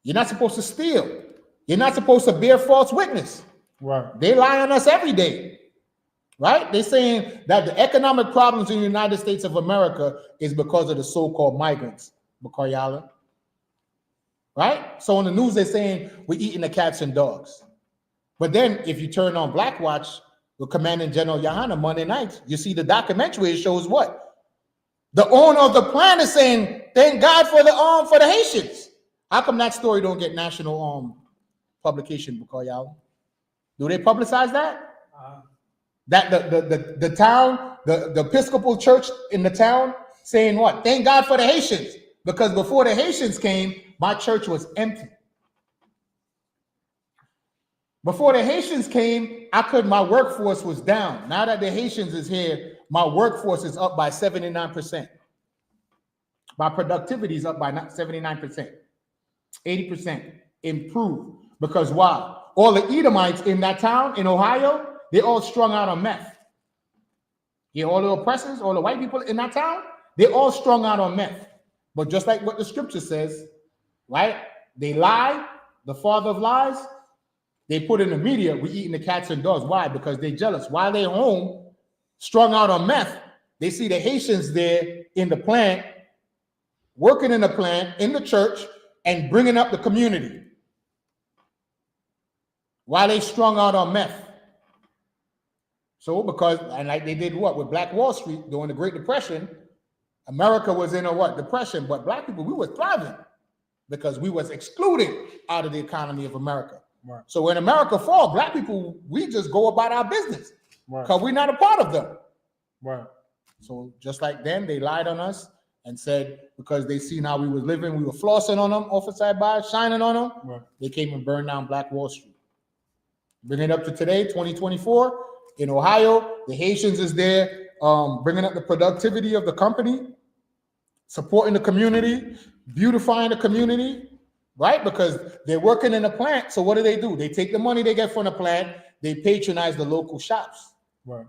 You're not supposed to steal. You're not supposed to bear false witness. Right. They lie on us every day. Right? They're saying that the economic problems in the United States of America is because of the so-called migrants. Bakayala. Right? So on the news, they're saying we're eating the cats and dogs. But then if you turn on Black Watch with Commanding General YAHANNA Monday nights, you see the documentary, it shows what? The owner of the plant is saying, thank God for the Haitians. How come that story don't get national publication, Bakayala? Do they publicize that? That the town, the Episcopal church in the town saying what? Thank God for the Haitians. Because before the Haitians came, my church was empty. Before the Haitians came, my workforce was down. Now that the Haitians is here, my workforce is up by 79%. My productivity is up by 79%. 80% improved. Because why? All the Edomites in that town in Ohio, they all strung out on meth. Yeah, all the oppressors, all the white people in that town, they all strung out on meth. But just like what the scripture says, right? They lie, the father of lies. They put in the media, we're eating the cats and dogs. Why? Because they're jealous. While they're home, strung out on meth, they see the Haitians there in the plant, working in the plant, in the church, and bringing up the community. While they strung out on meth. So because, and like they did what? With Black Wall Street during the Great Depression, America was in a what? Depression, but black people, we were thriving because we was excluded out of the economy of America. Right. So when America fall, black people, we just go about our business because we're not a part of them. Right. So just like then, they lied on us and said because they seen how we was living, we were flossing on them, officer by shining on them. Right. They came and burned down Black Wall Street. Bring it up to today, 2024, in Ohio, the Haitians is there, bringing up the productivity of the company, supporting the community, beautifying the community, right? Because they're working in a plant. So what do? They take the money they get from the plant, they patronize the local shops. Right.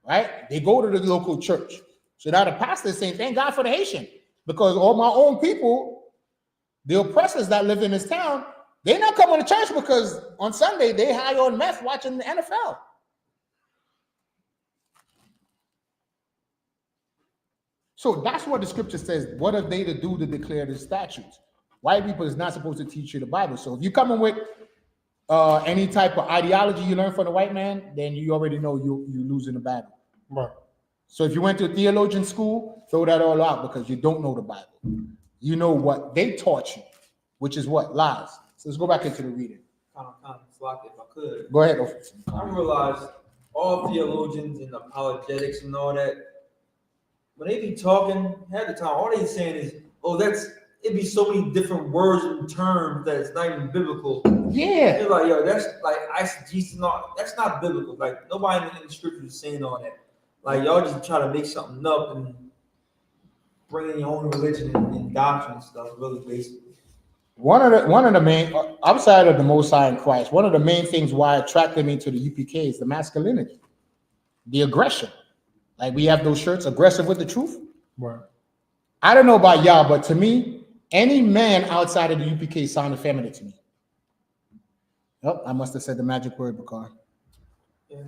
Right? They go to the local church. So now the pastor is saying, thank God for the Haitian, because all my own people, the oppressors that live in this town, they're not coming to church because on Sunday they high on meth watching the NFL. So that's what the scripture says. What are they to do to declare the statutes? White people is not supposed to teach you the Bible. So if you come in with any type of ideology you learn from the white man, then you already know you're losing the battle. Right. So if you went to a theologian school, throw that all out because you don't know the Bible. You know what they taught you, which is what? Lies. So let's go back into the reading. Kind of flock if I could. Go ahead. I realized all theologians and apologetics and all that, when they be talking, half the time, all they saying is, oh, it'd be so many different words and terms that it's not even biblical. Yeah. They're like, yo, that's like ICGs and all, that's not biblical. Like, nobody in the scripture is saying all that. Like, y'all just try to make something up and bring in your own religion and doctrine and stuff, really, basically. One of the main, outside of the Most High in Christ, one of the main things why attracted me to the UPK is the masculinity, the aggression. Like we have those shirts, aggressive with the truth. Right. I don't know about y'all, but to me, any man outside of the UPK sounded feminine to me. Oh, I must have said the magic word, Bakar. Yeah.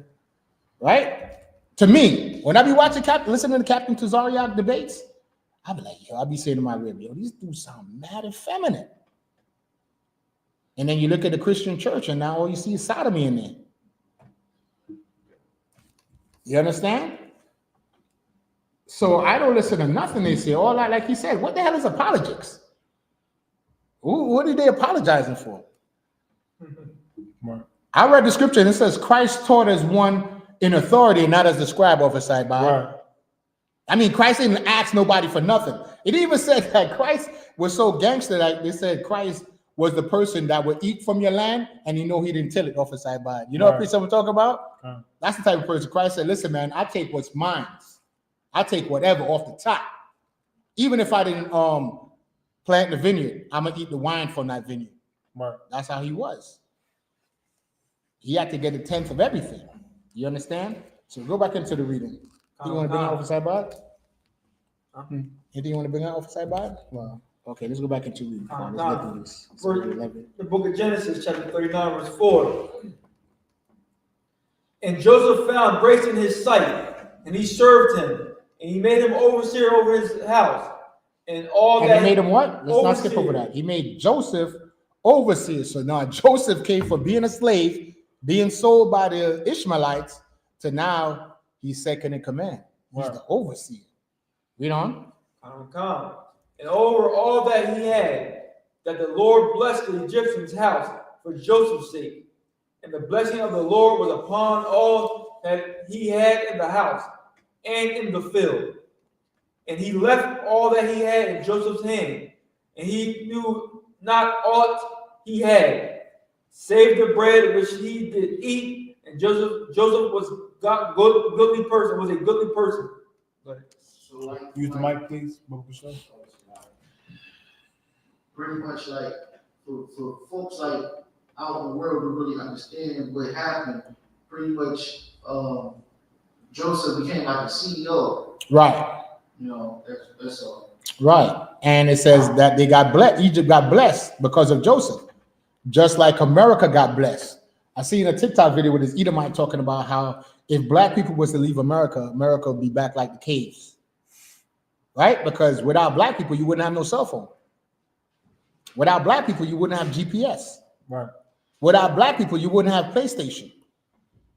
Right? To me, when I be watching listening to Captain Tazariak debates, I be like, yo, I be saying to my rib, yo, these dudes sound mad and feminine. And then you look at the Christian church, and now all you see is sodomy in there. You understand? So I don't listen to nothing they say. All that, like he said, what the hell is apologetics? What are they apologizing for? Right. I read the scripture and it says Christ taught as one in authority, not as the scribe of his side by. Right. I mean, Christ didn't ask nobody for nothing. It even said that Christ was so gangster that they said Christ was the person that would eat from your land and you know he didn't till it off his side by. You know what I'm talking about? Right. That's the type of person Christ said, listen, man, I take what's mine. I take whatever off the top. Even if I didn't plant the vineyard, I'm gonna eat the wine from that vineyard. Right. That's how he was. He had to get a tenth of everything. You understand? So go back into the reading. You want to bring out off the side by? Anything you want to bring out off the side by? Well, okay, let's go back into reading. Let's get through this. The book of Genesis, chapter 39, verse 4. And Joseph found grace in his sight, and he served him, and he made him overseer over his house. And all and that. he made him what? Let's not skip overseer. over that. He made Joseph overseer. So now Joseph came from being a slave, being sold by the Ishmaelites, to now he's second in command. He's the overseer. Read on. And over all that he had, that the Lord blessed the Egyptian's house for Joseph's sake. And the blessing of the Lord was upon all that he had in the house and in the field. And he left all that he had in Joseph's hand, and he knew not aught he had, save the bread which he did eat. And Joseph was a goodly person. So like, Use the mic, please. Pretty much like for folks like out in the world to really understand what happened, pretty much Joseph became like a CEO. Right. You know, that's all. Right. And it says that they got blessed. Egypt got blessed because of Joseph, just like America got blessed. I seen a TikTok video with this Edomite talking about how if black people was to leave America, America would be back like the caves. Right? Because without black people, you wouldn't have no cell phone. Without black people, you wouldn't have GPS. Right. Without black people, you wouldn't have PlayStation.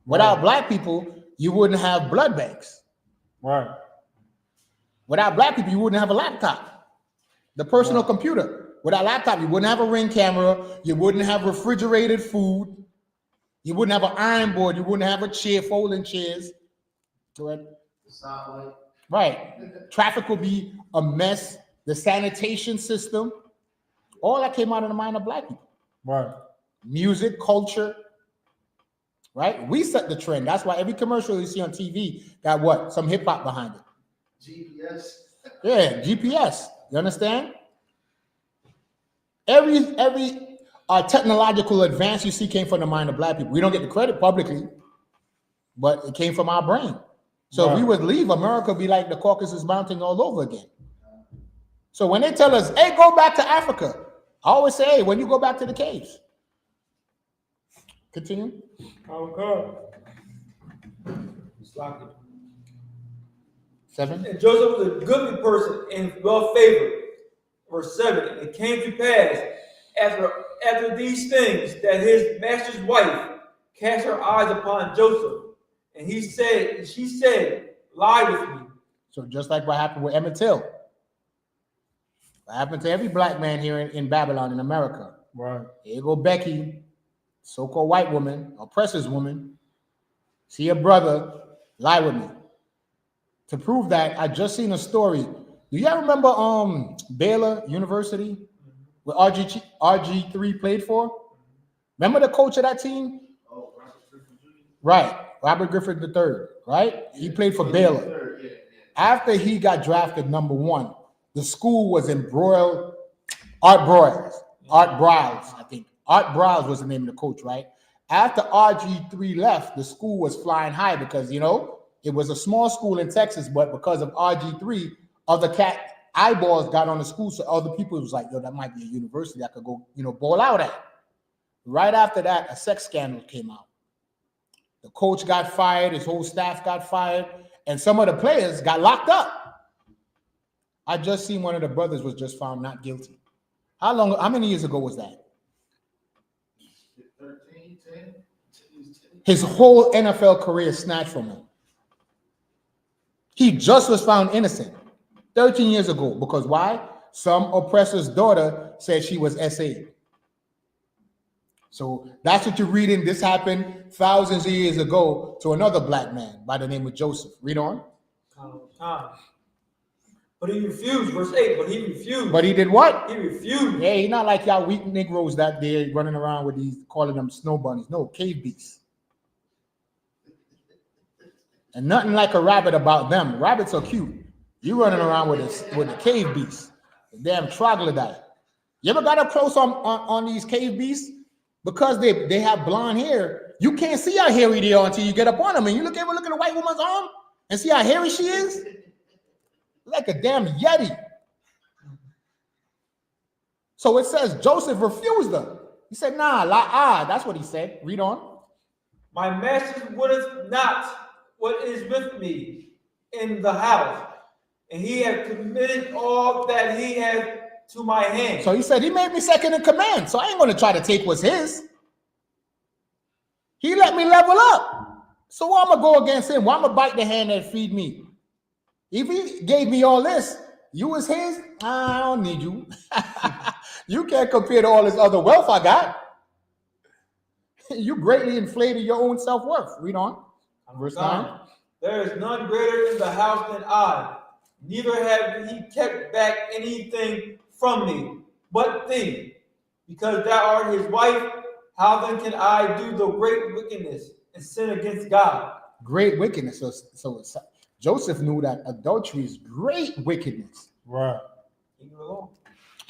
Without black people, you wouldn't have blood banks. Right. Without black people, you wouldn't have a laptop. The personal computer. Without laptop, you wouldn't have a Ring camera. You wouldn't have refrigerated food. You wouldn't have an iron board. You wouldn't have a chair, folding chairs. Correct? Stoplight. Right. Traffic would be a mess. The sanitation system. All that came out of the mind of black people. Right. Music, culture. Right? We set the trend. That's why every commercial you see on TV got what? Some hip hop behind it. GPS. Yeah, GPS. You understand? Every technological advance you see came from the mind of black people. We don't get the credit publicly, but it came from our brain. So if we would leave, America would be like the Caucasus Mountain all over again. So when they tell us, hey, go back to Africa, I always say, hey, when you go back to the caves. Continue. Okay. 7. And Joseph was a goodly person and well favored. Verse 7. And it came to pass after these things that his master's wife cast her eyes upon Joseph. And she said, lie with me. So just like what happened with Emmett Till. What happened to every black man here in Babylon, in America. Right. Here you go Becky, so-called white woman, oppressor's woman. See your brother, lie with me. To prove that, I just seen a story. Do y'all remember Baylor University, where RG3 played for? Remember the coach of that team? Oh, Robert Griffin Jr. Right, Robert Griffin III, right? He played for Baylor. After he got drafted #1, the school was embroiled. Art Briles, I think. Art Briles was the name of the coach, right? After RG3 left, the school was flying high because, you know, it was a small school in Texas, but because of RG3, other cat eyeballs got on the school, so other people was like, yo, that might be a university I could go, you know, ball out at. Right after that, a sex scandal came out. The coach got fired, his whole staff got fired, and some of the players got locked up. I just seen one of the brothers was just found not guilty. How many years ago was that? 13, 10. His whole NFL career snatched from him. He just was found innocent 13 years ago. Because why? Some oppressor's daughter said she was SA. So that's what you're reading. This happened thousands of years ago to another black man by the name of Joseph. Read on. But he refused, verse 8, but he refused. But he did what? He refused. Yeah, he's not like y'all weak Negroes that day running around with these, calling them snow bunnies. No, cave beasts. And nothing like a rabbit about them. Rabbits are cute. You running around with a cave beast. The damn troglodyte. You ever got up close on these cave beasts? Because they have blonde hair, you can't see how hairy they are until you get up on them. And you look at a white woman's arm and see how hairy she is? Like a damn Yeti. So it says Joseph refused her. He said, nah, that's what he said. Read on. My master would not what is with me in the house, and he had committed all that he had to my hand. So he said, he made me second in command, so I ain't going to try to take what's his. He let me level up. So why I'm going to go against him? Why I'm going to bite the hand that feed me? If he gave me all this, you was his, I don't need you. You can't compare to all this other wealth I got. You greatly inflated your own self-worth. Read on. Verse 9. There is none greater in the house than I, neither have he kept back anything from me, but thee, because thou art his wife. How then can I do the great wickedness and sin against God? Great wickedness. So Joseph knew that adultery is great wickedness. Right.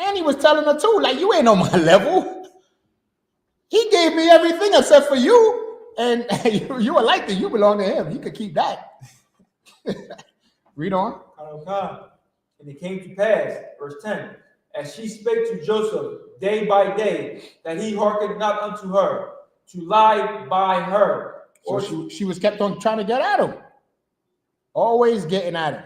And he was telling her too, like, you ain't on my level. He gave me everything except for you. And you were like that. You belong to him. You could keep that. Read on. And it came to pass, verse 10, as she spake to Joseph day by day, that he hearkened not unto her, to lie by her. So she was kept on trying to get at him. Always getting at him.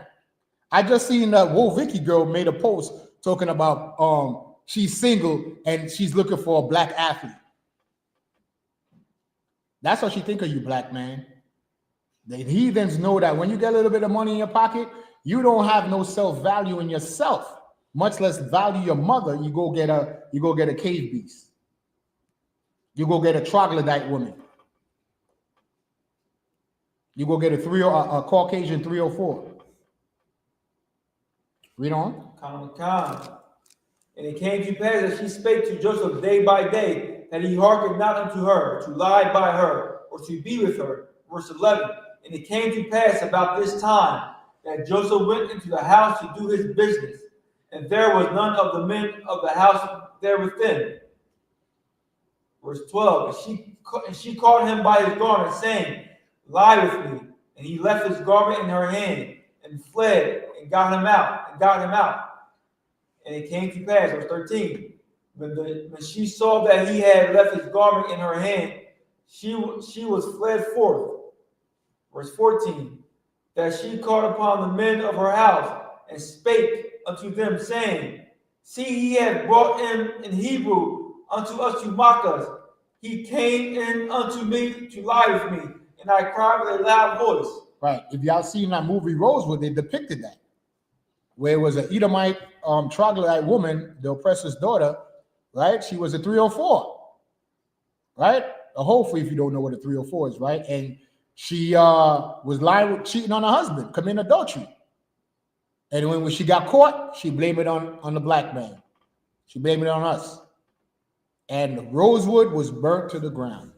I just seen that Vicky girl made a post talking about she's single and she's looking for a black athlete. That's what she think of you, black man. The heathens know that when you get a little bit of money in your pocket, you don't have no self-value in yourself, much less value your mother, you go get a cave beast. You go get a troglodyte woman. You go get a Caucasian 304. Read on. And it came to pass that she spake to Joseph day by day, that he hearkened not unto her, to lie by her, or to be with her. Verse 11. And it came to pass about this time that Joseph went into the house to do his business, and there was none of the men of the house there within. Verse 12. And she caught him by his garment, saying, Lie with me. And he left his garment in her hand, and fled, and got him out. And it came to pass, verse 13, when she saw that he had left his garment in her hand, she was fled forth. Verse 14, that she called upon the men of her house, and spake unto them, saying, See, he hath brought in Hebrew unto us to mock us. He came in unto me to lie with me, and I cried with a loud voice. Right. If y'all seen that movie Rosewood, they depicted that, where it was an Edomite troglodyte woman, the oppressor's daughter, right? She was a 304, right? A hopefully, if you don't know what a 304 is, right? And she was cheating on her husband, committing adultery. And when she got caught, she blamed it on the black man. She blamed it on us. And Rosewood was burnt to the ground.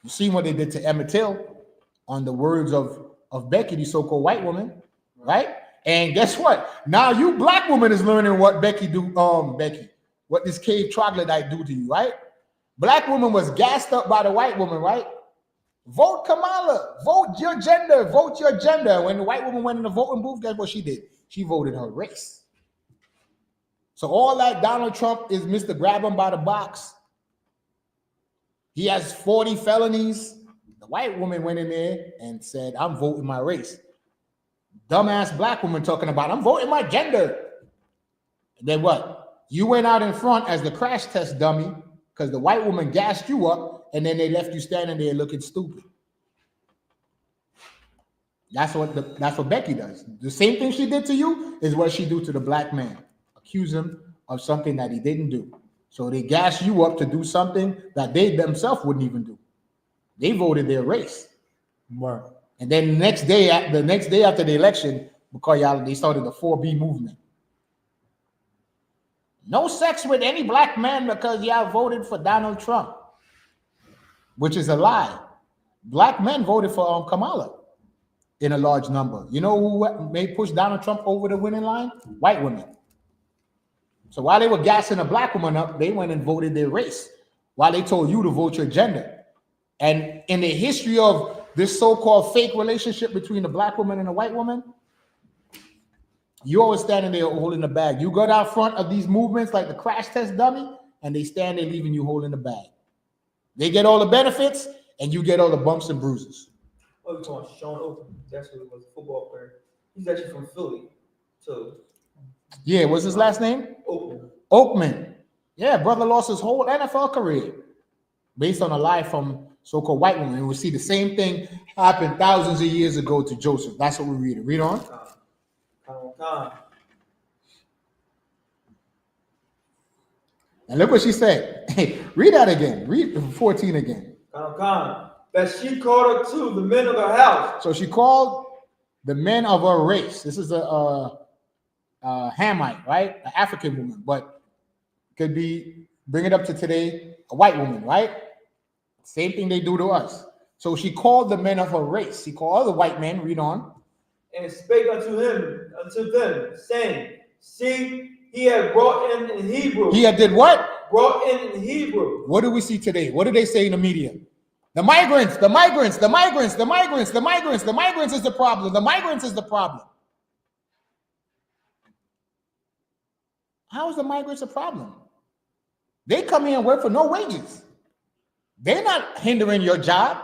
You see what they did to Emmett Till, on the words of Becky, the so-called white woman, right? And guess what? Now you black woman is learning what Becky, what this cave troglodyte do to you, right? Black woman was gassed up by the white woman, right? Vote Kamala, vote your gender, vote your gender. When the white woman went in the voting booth, guess what she did? She voted her race. So all that Donald Trump is Mr. Grab him by the box. He has 40 felonies. The white woman went in there and said, I'm voting my race. Dumbass black woman talking about, I'm voting my gender. And then what? You went out in front as the crash test dummy because the white woman gassed you up, and then they left you standing there looking stupid. That's what Becky does. The same thing she did to you is what she do to the black man. Accuse him of something that he didn't do. So they gas you up to do something that they themselves wouldn't even do. They voted their race. Right. And then the next day after the election, because they started the 4B movement. No sex with any black man because y'all voted for Donald Trump, which is a lie. Black men voted for Kamala in a large number. You know who may push Donald Trump over the winning line? White women. So while they were gassing a black woman up, they went and voted their race while they told you to vote your gender. And in the history of this so-called fake relationship between the black woman and the white woman, you always standing there holding the bag. You go down front of these movements like the crash test dummy, and they stand there leaving you holding the bag. They get all the benefits, and you get all the bumps and bruises. Oh, you're talking Sean Oakman. That's who was a football player. He's actually from Philly, too. Yeah, what's his last name? Oakman. Yeah, brother lost his whole NFL career based on a lie from so-called white women. And we see the same thing happen thousands of years ago to Joseph. That's what we read. Read on. And look what she said. Hey, read that again. Read 14 again. That she called her to the men of her house. So she called the men of her race. This is a Hamite, right? An African woman, but could be, bring it up to today, a white woman, right? Same thing they do to us. So she called the men of her race. She called other white men, read on. And spake unto them, saying, See, he had brought in Hebrew. He had did what? Brought in Hebrew. What do we see today? What do they say in the media? The migrants, the migrants, the migrants, the migrants, the migrants, the migrants is the problem. The migrants is the problem. How is the migrants a problem? They come here and work for no wages. They're not hindering your job.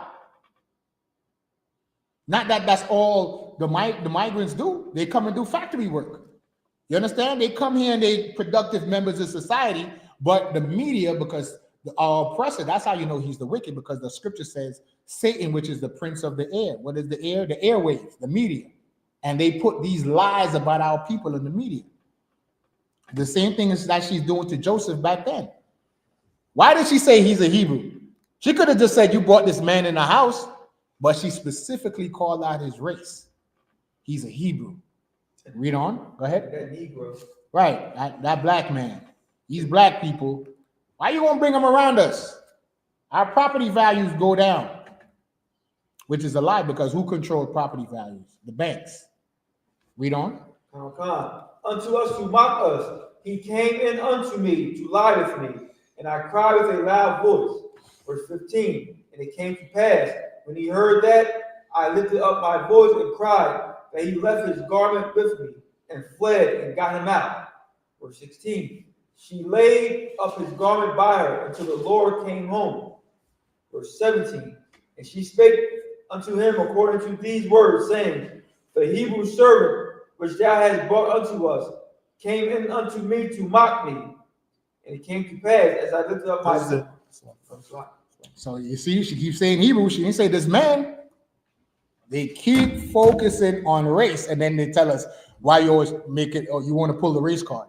Not that that's all the migrants do. They come and do factory work. You understand? They come here and they productive members of society, but the media, because our oppressor, that's how you know he's the wicked, because the scripture says Satan, which is the prince of the air. What is the air? The airwaves, the media. and they put these lies about our people in the media. The same thing is that she's doing to Joseph back then. Why did she say he's a Hebrew? She could have just said you brought this man in the house, but she specifically called out his race. He's a Hebrew. Read on. Go ahead. That Negro. Right, that black man. These black people. Why you gonna bring them around us? Our property values go down, which is a lie because who controls property values? The banks. Read on. Unto us to mock us, he came in unto me to lie with me, and I cried with a loud voice. Verse 15. And it came to pass, when he heard that, I lifted up my voice and cried, that he left his garment with me, and fled and got him out. Verse 16. She laid up his garment by her until the Lord came home. Verse 17. And she spake unto him according to these words, saying, the Hebrew servant which thou hast brought unto us came in unto me to mock me. And it came to pass as I lifted up my voice. So you see, she keeps saying Hebrew. She didn't say this man. They keep focusing on race, and then they tell us why you always make it, or you want to pull the race card.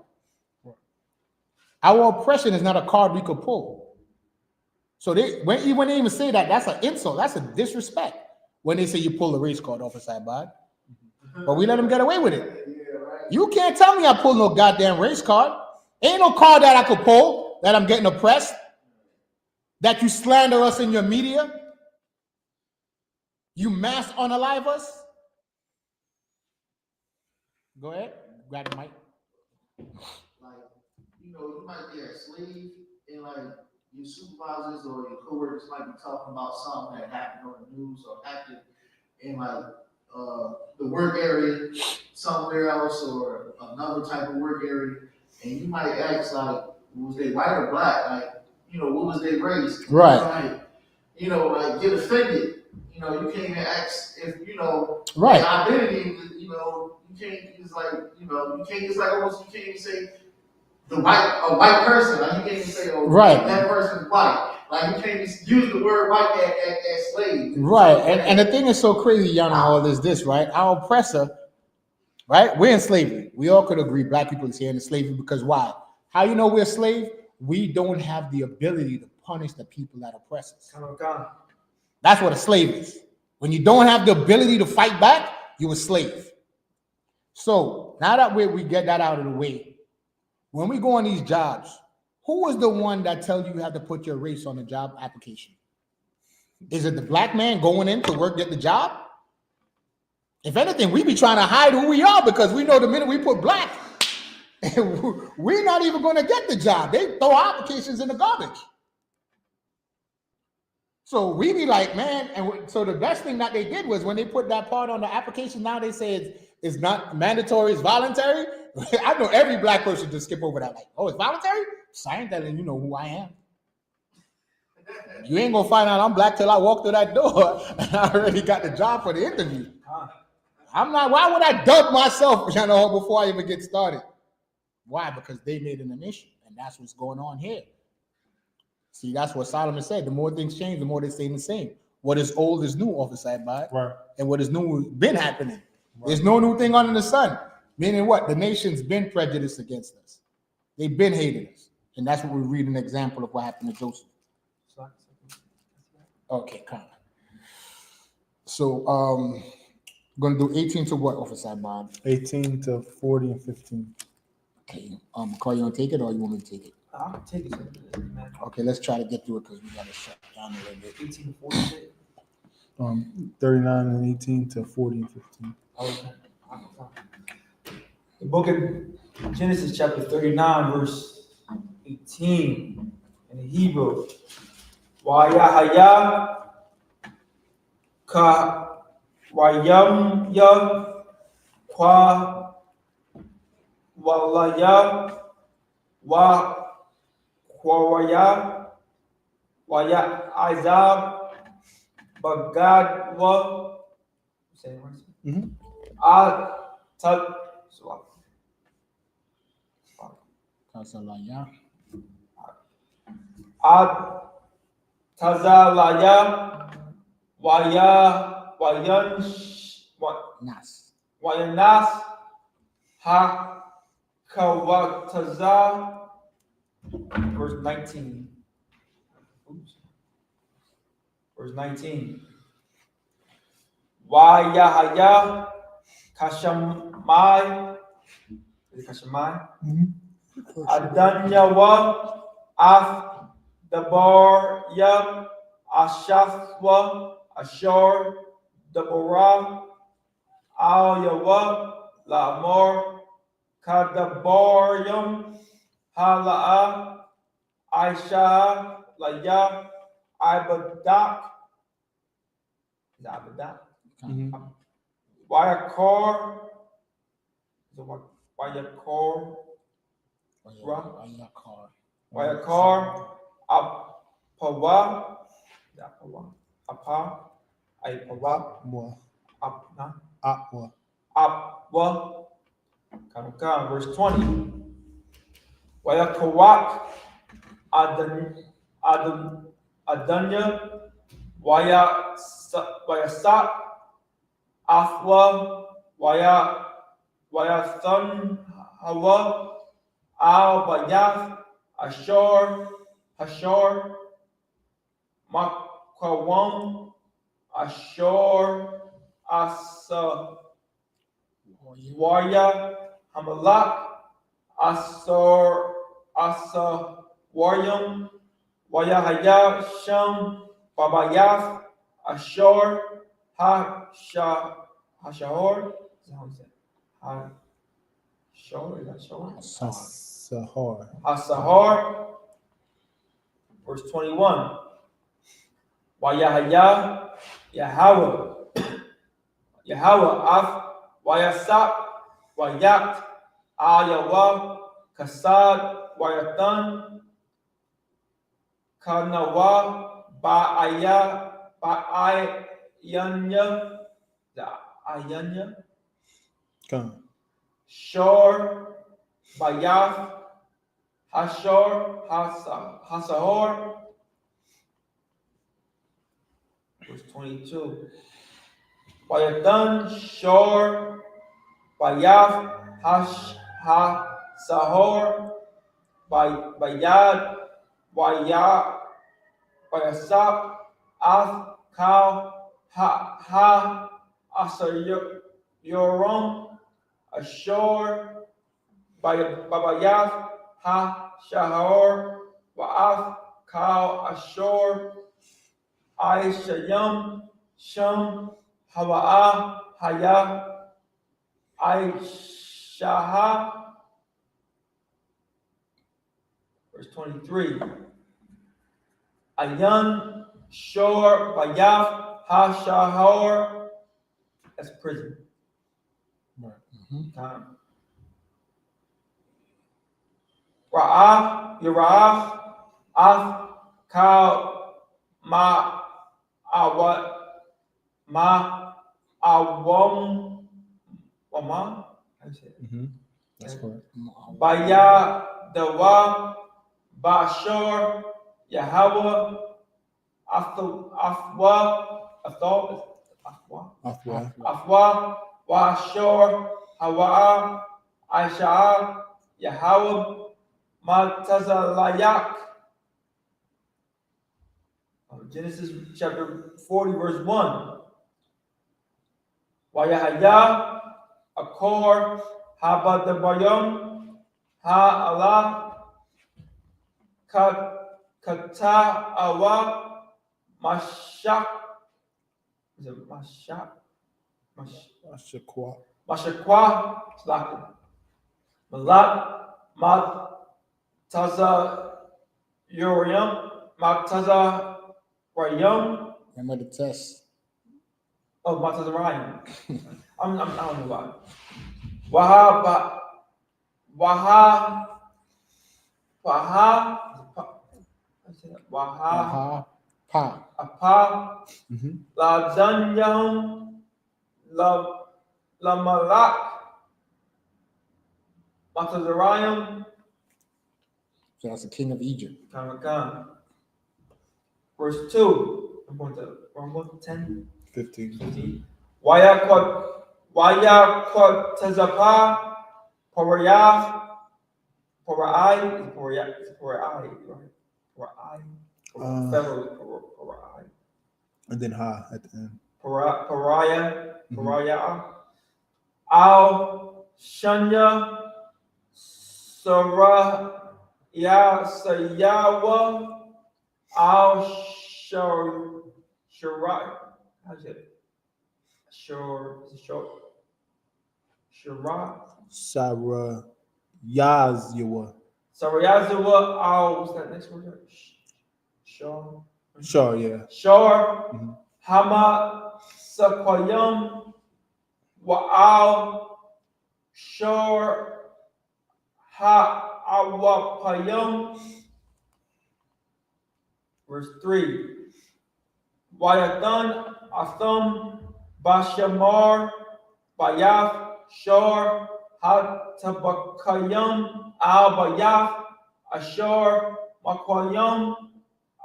Our oppression is not a card we could pull. So when they even say that, that's an insult. That's a disrespect when they say you pull the race card off a sideboard. But we let them get away with it. You can't tell me I pull no goddamn race card. Ain't no card that I could pull that I'm getting oppressed. That you slander us in your media. You mass unalive us. Go ahead, grab the mic. Like, you know, you might be a slave, and like your supervisors or your coworkers might be talking about something that happened on the news or happened in like the work area somewhere else or another type of work area, and you might ask like, was they white or black? Like, you know, what was their race? Right. You know, like get offended. You know, you can't even ask if, you know, Right. identity, you know, you can't just like, you know, you can't just like almost, you can't even say a white person. Like you can't even say, oh, right, that person's white. Like you can't just use the word white as slave. Right. And the thing is so crazy, y'all know all this, right? Our oppressor, right? We're in slavery. We all could agree black people is here in slavery because why? How you know we're slave? We don't have the ability to punish the people that oppress us. That's what a slave is. When you don't have the ability to fight back, you're a slave. So now that we get that out of the way, when we go on these jobs, who is the one that tells you have to put your race on the job application? Is it the black man going in to work, get the job? If anything, we be trying to hide who we are because we know the minute we put black, we're not even going to get the job. They throw applications in the garbage. So we be like, man, and so the best thing that they did was when they put that part on the application, now they say it's not mandatory, it's voluntary. I know every black person just skip over that, like, oh, it's voluntary? So I ain't telling you know who I am. You ain't gonna find out I'm black till I walk through that door and I already got the job for the interview. I'm not, why would I dub myself, you know, before I even get started? Why? Because they made it an issue, and that's what's going on here. See, that's what Solomon said. The more things change, the more they stay the same. What is old is new off the side by, Right. and what is new has been happening. Right. There's no new thing under the sun. Meaning what? The nation's been prejudiced against us. They've been hating us. And that's what we read an example of what happened to Joseph. Okay, come on. So I'm gonna do 18 to what off the side, Bob? 18 to 40 and 15. Okay. Carl, you wanna take it or you want me to take it? I'll take it. Okay, let's try to get through it because we gotta shut down a little bit. 18 to 40. 39 and 18 to 40 and 15. The book of Genesis, chapter 39, verse 18, in the Hebrew. YAHAWAH ka wayam kwa walaya wa kwawaya waya azab bagadwa. Say it right. Nas. Wayanas Hakawataza, verse 19. Oops. Verse 19. YAHAYAH Kashamai. Is it Kashamai? Adanyawa Ath Dabarya Ashafwa Ashar Deborah Al-Yawa La'amor Kadabaryam Hala'a Aisha Laya Ibadak Ibadak Wayakor Wayakor Wayakor Apawa Apa Aipawa Apna Apwa Kanuka, verse 20. Wayakawak Adanya Wayasak Afwa Wayathan Hawa Al Bayath Ashor Makwam Ashor Asa Waya Hamalak Asa Waryam Wayahaya Sham Babayath Ashor Hashahor. Is that how you say it? Hashor, is that Shor? Asahor. Verse 21. Wayahaya Yahawah Af Wayasap Wayat Al-Yawah Kasad Wayathan Kanawa Ba'ayanya Shor Bayath Hashor Hasahor. Verse 22. Wayathan Shor Bayath Hasahor Bayad Wayasap Ath Kal Asayorum Ashor Babayath Shahor Wa'ath Kal Ashor Aishayam Sham Hawa'ah Haya Aishaha. Verse 23. Ayan Shor Bayath Hashahor. That's prison. Time. Yera'ah Ath Kal Awam Wama. That's correct. Baya Dawa Bashor Yahawah Afwa Washor Hawa'ah Aisha Yahawah Matazalayak. Genesis chapter 40, verse 1. Wayahaya Akor Habadabayam Ha'ala Kata'awa Mashak. Is it Mashak? Mashakwa. Malak Mataza Yoriam Mataza Rayam. Remember the test. Oh, Mataza Rayam. I don't know why. Waha Apa La Danyam La Malak Matazarayam. So that's the king of Egypt. Kamakan. Verse 2. I'm going to 10. 15. 15. Wayakotazapa, Porayah, Porai, Porai, And then ha at the end. Pariah, Al Shanya, Saraya Sayawa, Al Sharai, how's it? Shara, Sarah YAHUSHUA. Sarayazawa, Al, what's that next word? Shar. Sure, yeah. Shar, Mhm. Hama Sakwayam, Wa'al, Shar, Ha'awapayam. Verse 3. Wayathan, Atham, Bashamar, Bayath, Shar, Hatabakayam, Al Bayath, Ashar, Makwayam,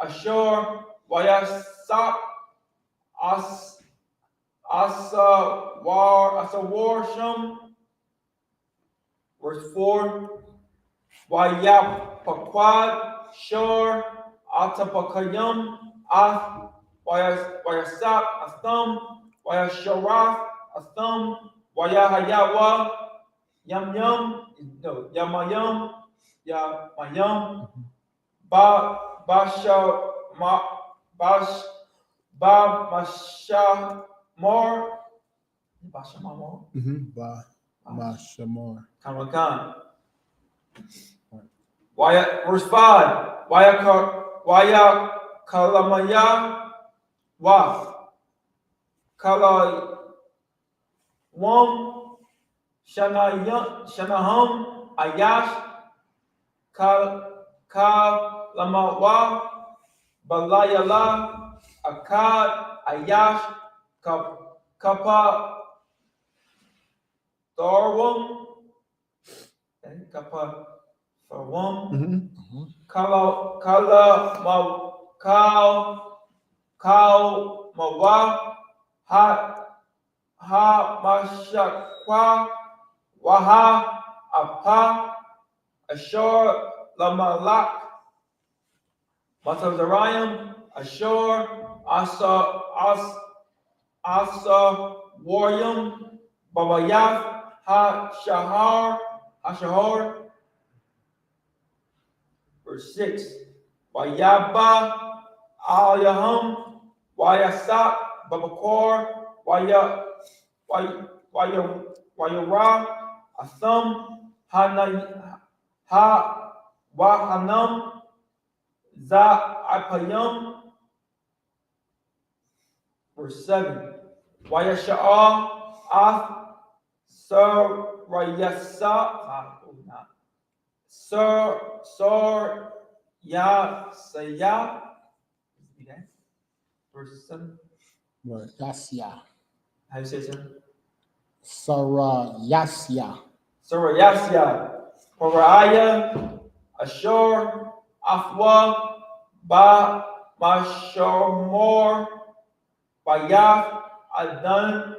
Ashar, Wayasap, Asawarsham. Verse 4. Wayapakwad, Shar, Atapakayam, Ath, Wayasap, Atham, Wayasharath, Atham, Wayahayawa, Yamayam, Bashamar, Mashamar. Kamakan. Verse 5. Waya Kalamaya Waf. Kala Wam Shanaham Ayash Kalamawa Balayala Akkad Ayash Kapa Darwam Kapa Farwam Kala Mawa Ha Mashakwa Waha Apa Ashur Lamalak Matazarayim Ashur Asa Waryam Babayath Hashahar. Verse 6. Wayaba Al-Yaham Wayasap Babakor Wayara Atham Wahanam Apayam. Verse 7. Wayasha'a Ath Sarayasa Sar Saya. Verse 7. Right. Yasya. How you say it? Sarayasya. Sarayasya. Paraya. Ashur. Afwa. Mashamor. Bayath. Adan.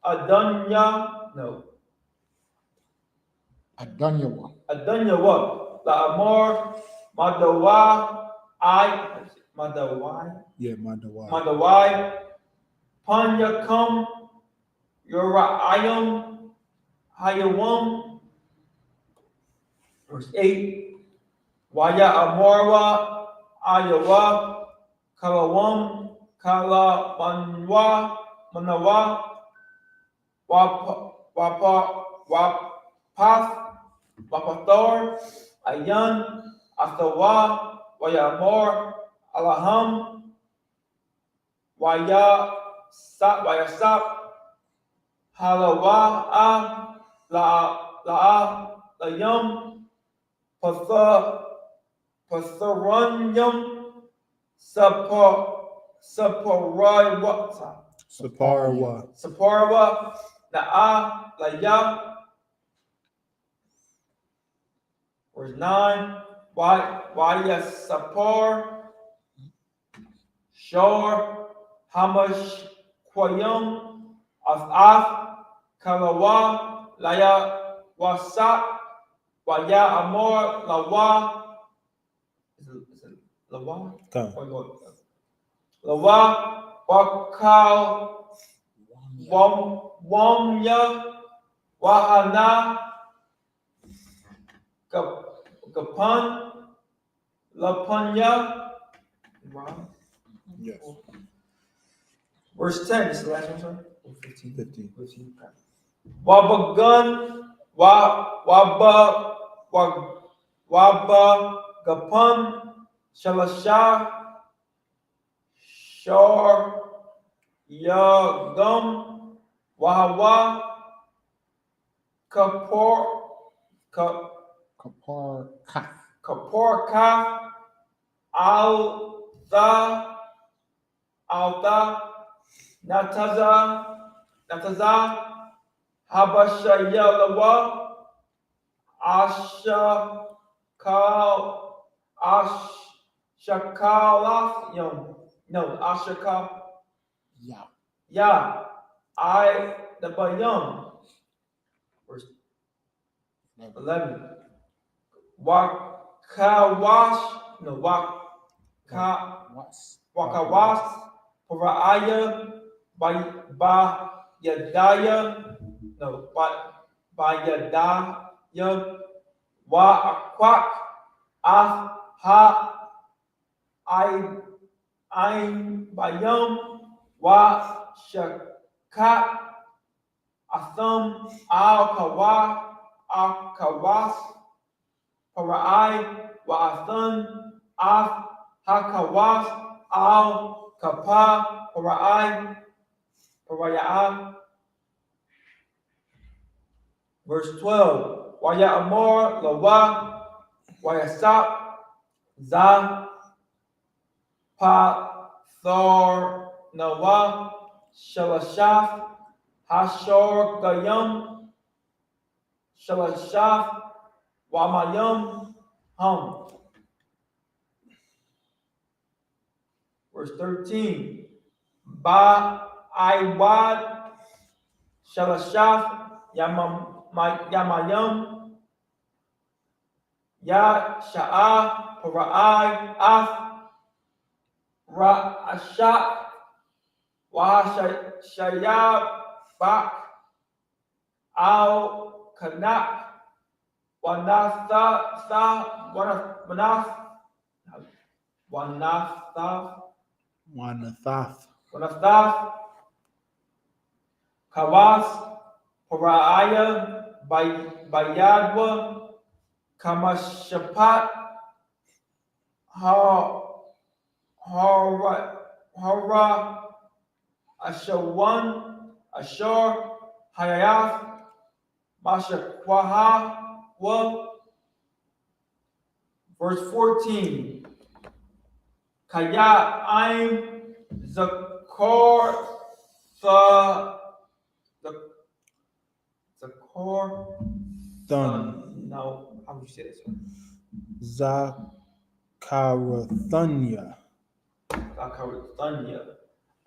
Adanya. No. Adonyawa. Adonyawa. La'amor. Madawa. Madawai. Yeah, Mandawai. Madawai. Panyakam. Yorayam. Hayawam. Verse 8. Waya Amorwa. Ayawa. Kalawam. Kalamanwa. Manawa. Wapathor. Ayan. Athawa. Wayamor, Alaham, Wayasap, Halawa, Layam, Patharanyam, Saparwa, Laya. Verse 9. Wayasapar, Shor, Quayum, Af, Kalawa, Laya, Wasak, Waya Amor, Lawa. Is it Lawa? Come. Lawa, Wakal, Wamya, Wahana, Gapan, Lapanya. Yes. Verse 10, this is the last one, sir? 15. 15. Wabagun, Waba, Gapan, Shalasha, Shar, Yagum, YAHUAH, Kaporka, Alta, Nataza, Habashayalawa, Ashaka, the Bayam. Verse 11. Wakawas, Paraya, Bayadaya, Wa'akwak, Ein Bayam, Shaka, Atham, Kawas, Parai, Wa'athan, Hakawas, Kapa, Paraya. Verse 12. Waya Amor, Lawa, Wayasap, Za, Thor, Nawa, Shalashaf, Hashor, Gayam, Shalashaf, Wamayam, Hum. Verse 13. Iwad, Shalashaf, Yamayam, Sha'a, Parai, Ra'ashak, Wahashayab, Bak, Kanak, Wanathath, Kawas, Paraya, Bayadwa, Kamashapat, Hara, Ashawan, Ashar, Hayath, Mashakwaha, verse 14. Kaya Aim Zakor No, how would you say this one? Zakarathanya.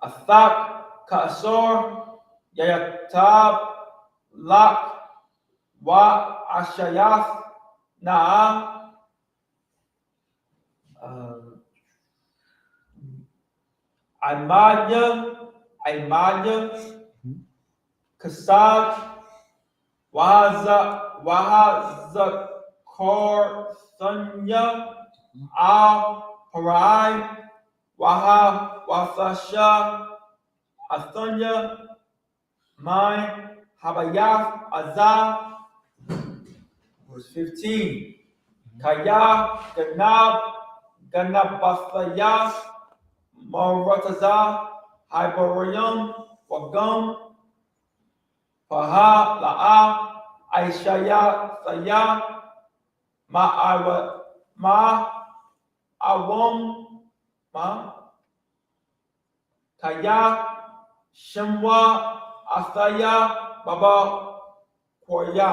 Athak, Kaasor, Yayatab, Lak, Wa Ashayath, Na'a, Aimadya, Kasad, Wahazakor, Thanya, Parai, Wathasha, Athanya, Mai, Habayath, Azah. Verse 15. Kaya, Ganabathaya, Marataza, Hyperayam, Wagam, Paha, La'a, Aishaya, Saya, Kaya, Shemwa, Athaya, Baba, Koya.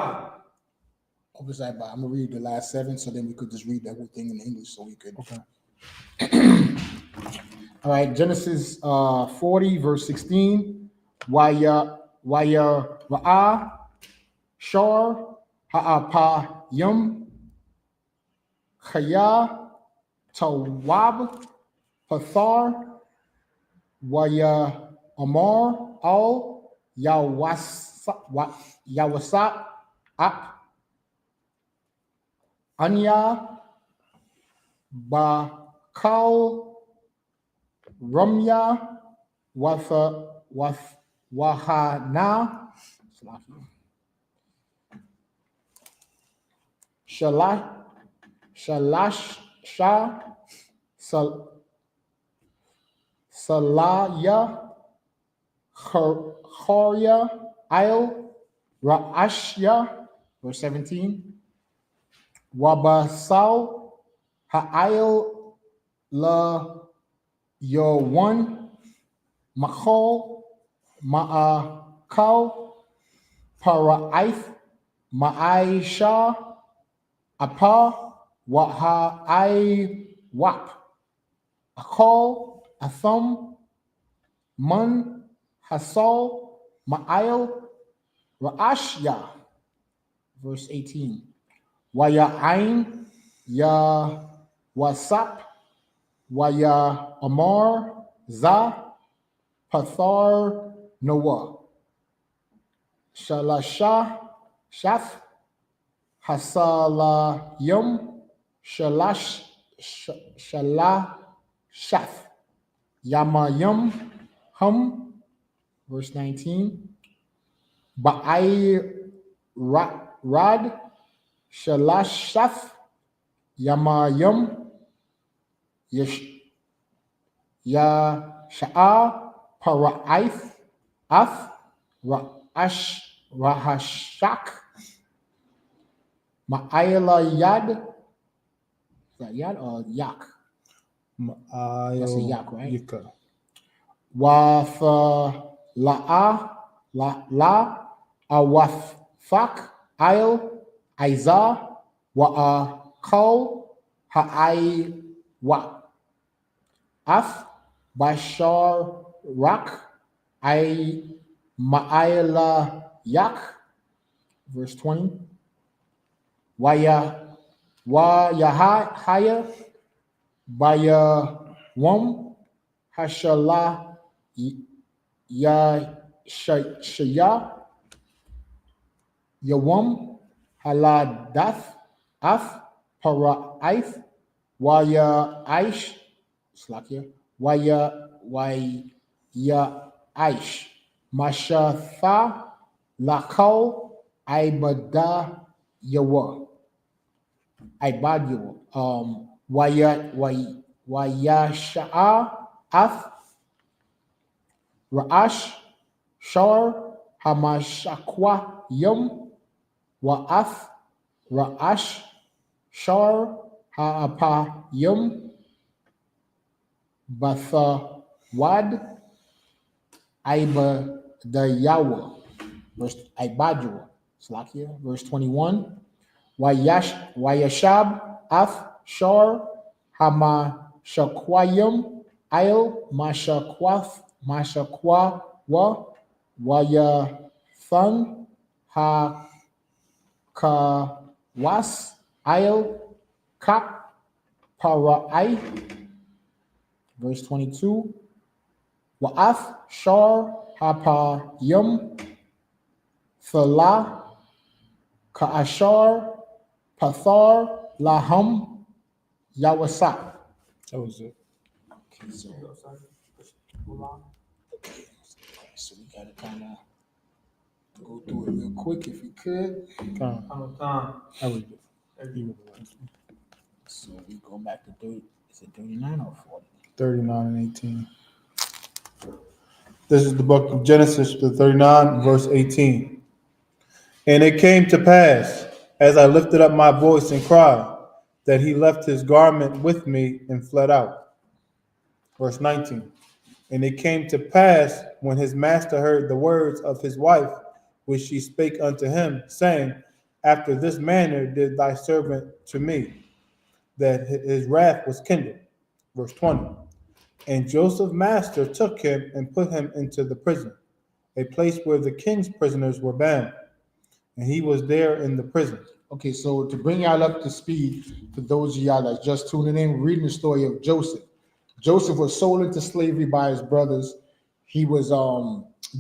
I'm gonna read the last 7, so then we could just read the whole thing in English, so we could. Okay. All right, Genesis 40, verse 16. YAHWAH, Shor, Ha'apayim, Chaya, Tawab, Pathar, Amar, Al, Yahushua, Anya, Bakal, Ramya, YAHANNA, Shah, Salaya, Khorya, Ra'ashya, verse 17, Wabasal, Ha'il, La, One, Machol, Ma'akal, Para'ith, Ma'aisha, Apa, Y.A.H.W.A.P, Akal, Atham, Man, Hasal, Ma'il, Ra'ashya, verse 18, Wayain, Wasap, Amar, Za, Pathar, Noah, Shalasha, Shaf, Hasalayim, Shaf, Yamayim, Hum, verse 19, Rad, Shalashaf, Yamayim, Yasha'a, Para'ith, Rahashak, Yad, is that Yad or Yak? That's a Yak, right? I.O.C.K. La, Awafak, Izah, Kal, Wa, Bashar, Rak, Yak, verse 20, Yahaya, Bayawam, Hashala, Shaya, Yawam, Haladath, Para'ith, Slakia, Mashatha, Lakal, Ibad Yawa, Yasha'a, Ra'ash, Shar, Hamashakwa, Ra'ash, Shar, Ha'apayim, Bathawad, Ibadayawa, verse 21, Yashab, Shar, Hamashakwayim, Mashakwa, Wayathan, Kawas, Kap, Parai, verse 22, Wa'ath, Shar, Hapayim, Thala, Ka'ashar, Pathar, Laham, Yawasap. That was it. So we gotta kind of go through it real quick if we could. Time. Time. I read it. Even the last one. So we go back to 30. Is it 39 or 40? 39 and 18. This is the book of Genesis, the 39, verse 18. And it came to pass, as I lifted up my voice and cried, that he left his garment with me and fled out. Verse 19. And it came to pass, when his master heard the words of his wife, which she spake unto him, saying, After this manner did thy servant to me, that his wrath was kindled. Verse 20. And Joseph's master took him and put him into the prison, a place where the king's prisoners were bound, and he was there in the prison. Okay, so to bring y'all up to speed, for those of y'all that's just tuning in, reading the story of Joseph. Joseph was sold into slavery by his brothers. He was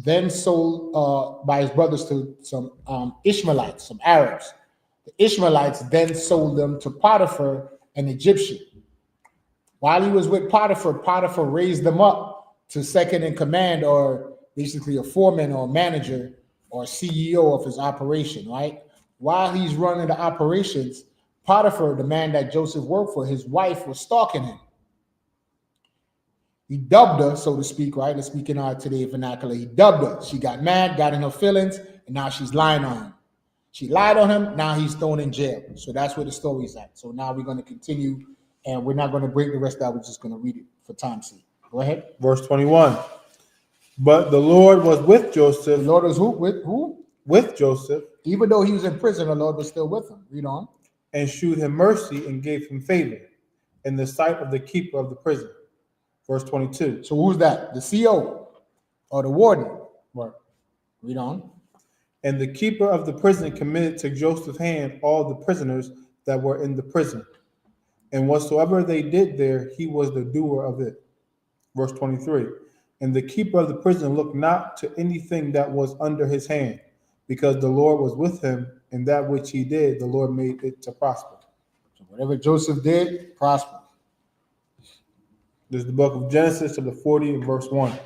then sold by his brothers to some Ishmaelites, some Arabs. The Ishmaelites then sold them to Potiphar, an Egyptian. While he was with Potiphar, Potiphar raised them up to second in command, or basically a foreman or manager or CEO of his operation, right? While he's running the operations, Potiphar, the man that Joseph worked for, his wife was stalking him. He dubbed her, so to speak, right? Let's speak in our today vernacular. He dubbed her. She got mad, got in her feelings, and now she's lying on him. She lied on him. Now he's thrown in jail. So that's where the story's at. So now we're going to continue, and we're not going to break the rest out. We're just going to read it for time's sake. Go ahead. Verse 21. But the Lord was with Joseph. The Lord was who? With who? With Joseph. Even though he was in prison, the Lord was still with him. Read on. And shewed him mercy and gave him favor in the sight of the keeper of the prison. Verse 22. So who's that? The CO or the warden? Right. Read on. And the keeper of the prison committed to Joseph's hand all the prisoners that were in the prison. And whatsoever they did there, he was the doer of it. Verse 23. And the keeper of the prison looked not to anything that was under his hand, because the Lord was with him, and that which he did, the Lord made it to prosper. So whatever Joseph did, prosper. This is the book of Genesis, chapter 40, and verse 1.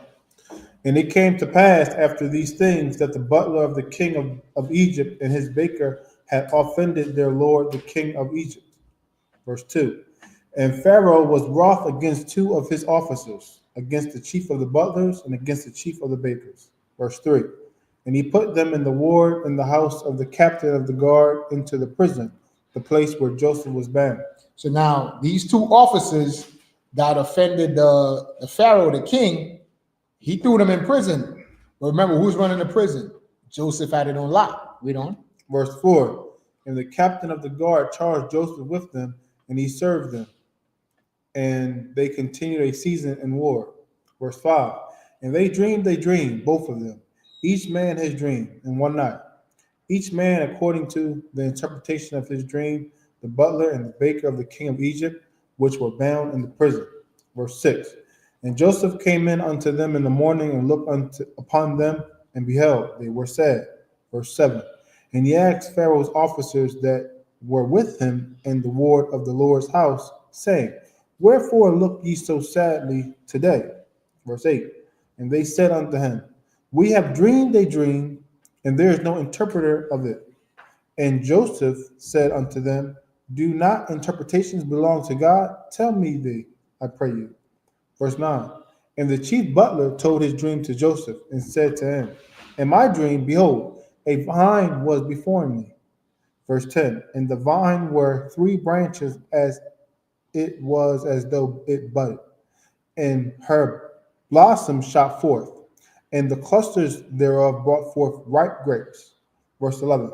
And it came to pass after these things that the butler of the king of Egypt and his baker had offended their lord, the king of Egypt. Verse 2. And Pharaoh was wroth against two of his officers, against the chief of the butlers and against the chief of the bakers. Verse 3. And he put them in the ward in the house of the captain of the guard into the prison, the place where Joseph was bound. So now these two officers that offended the Pharaoh, the king, he threw them in prison. But remember, who's running the prison? Joseph had it on lock. Read on. Verse 4. And the captain of the guard charged Joseph with them, and he served them. And they continued a season in war. Verse 5. And they dreamed, both of them. Each man his dream in one night. Each man according to the interpretation of his dream, the butler and the baker of the king of Egypt, which were bound in the prison. Verse 6. And Joseph came in unto them in the morning and looked upon them, and beheld, they were sad. Verse 7. And he asked Pharaoh's officers that were with him in the ward of the Lord's house, saying, Wherefore look ye so sadly today? Verse 8. And they said unto him, We have dreamed a dream, and there is no interpreter of it. And Joseph said unto them, Do not interpretations belong to God? Tell me thee, I pray you. Verse 9. And the chief butler told his dream to Joseph, and said to him, In my dream, behold, a vine was before me. Verse 10. And the vine were 3 branches, as it was as though it budded, and her blossoms shot forth, and the clusters thereof brought forth ripe grapes. Verse 11.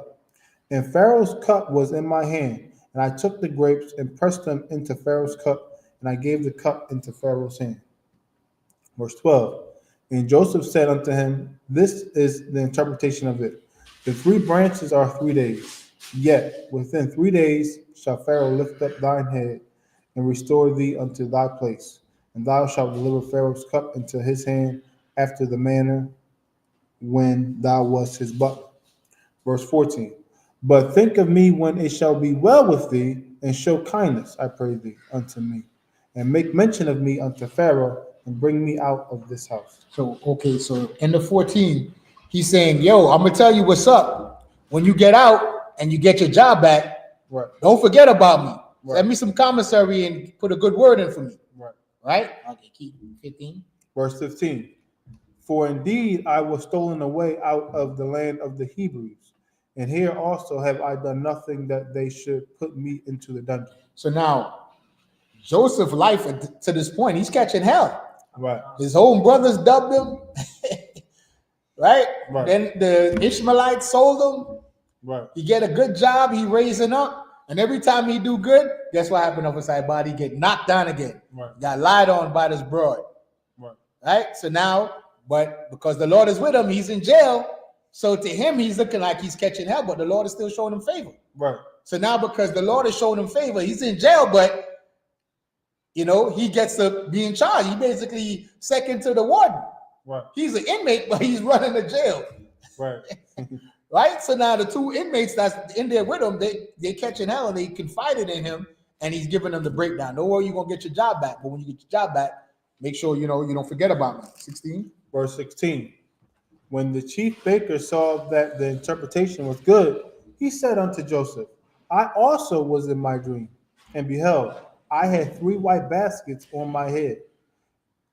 And Pharaoh's cup was in my hand, and I took the grapes and pressed them into Pharaoh's cup, and I gave the cup into Pharaoh's hand. Verse 12. And Joseph said unto him, This is the interpretation of it. The 3 branches are 3 days. Yet within 3 days shall Pharaoh lift up thine head, and restore thee unto thy place. And thou shalt deliver Pharaoh's cup into his hand, after the manner when thou wast his butler. Verse 14. But think of me when it shall be well with thee, and show kindness, I pray thee, unto me, and make mention of me unto Pharaoh, and bring me out of this house. So, okay, so in the 14, he's saying, Yo, I'm going to tell you what's up. When you get out and you get your job back, Right. don't forget about me. Right. Send me some commissary and put a good word in for me. Right. Right? Okay, keep 15. Verse 15. For indeed I was stolen away out of the land of the Hebrews, and here also have I done nothing that they should put me into the dungeon. So now, Joseph's life to this point, he's catching hell. Right. His own brothers dubbed him. Right? Right. Then the Ishmaelites sold him. Right. He get a good job, he raising up. And every time he do good, guess what happened over side body? He get knocked down again. Right. Got lied on by this broad. Right. Right? So now But because the Lord is with him, he's in jail. So to him, he's looking like he's catching hell, but the Lord is still showing him favor. Right. So now because the Lord is showing him favor, he's in jail, but you know, he gets to be in charge. He basically second to the warden. Right. He's an inmate, but he's running the jail. Right. Right? So now the two inmates that's in there with him, they catching hell and they confided in him, and he's giving them the breakdown. Don't worry, you're gonna get your job back. But when you get your job back, make sure you don't forget about me. 16. Verse 16. When the chief baker saw that the interpretation was good, he said unto Joseph, I also was in my dream, and behold, I had 3 white baskets on my head.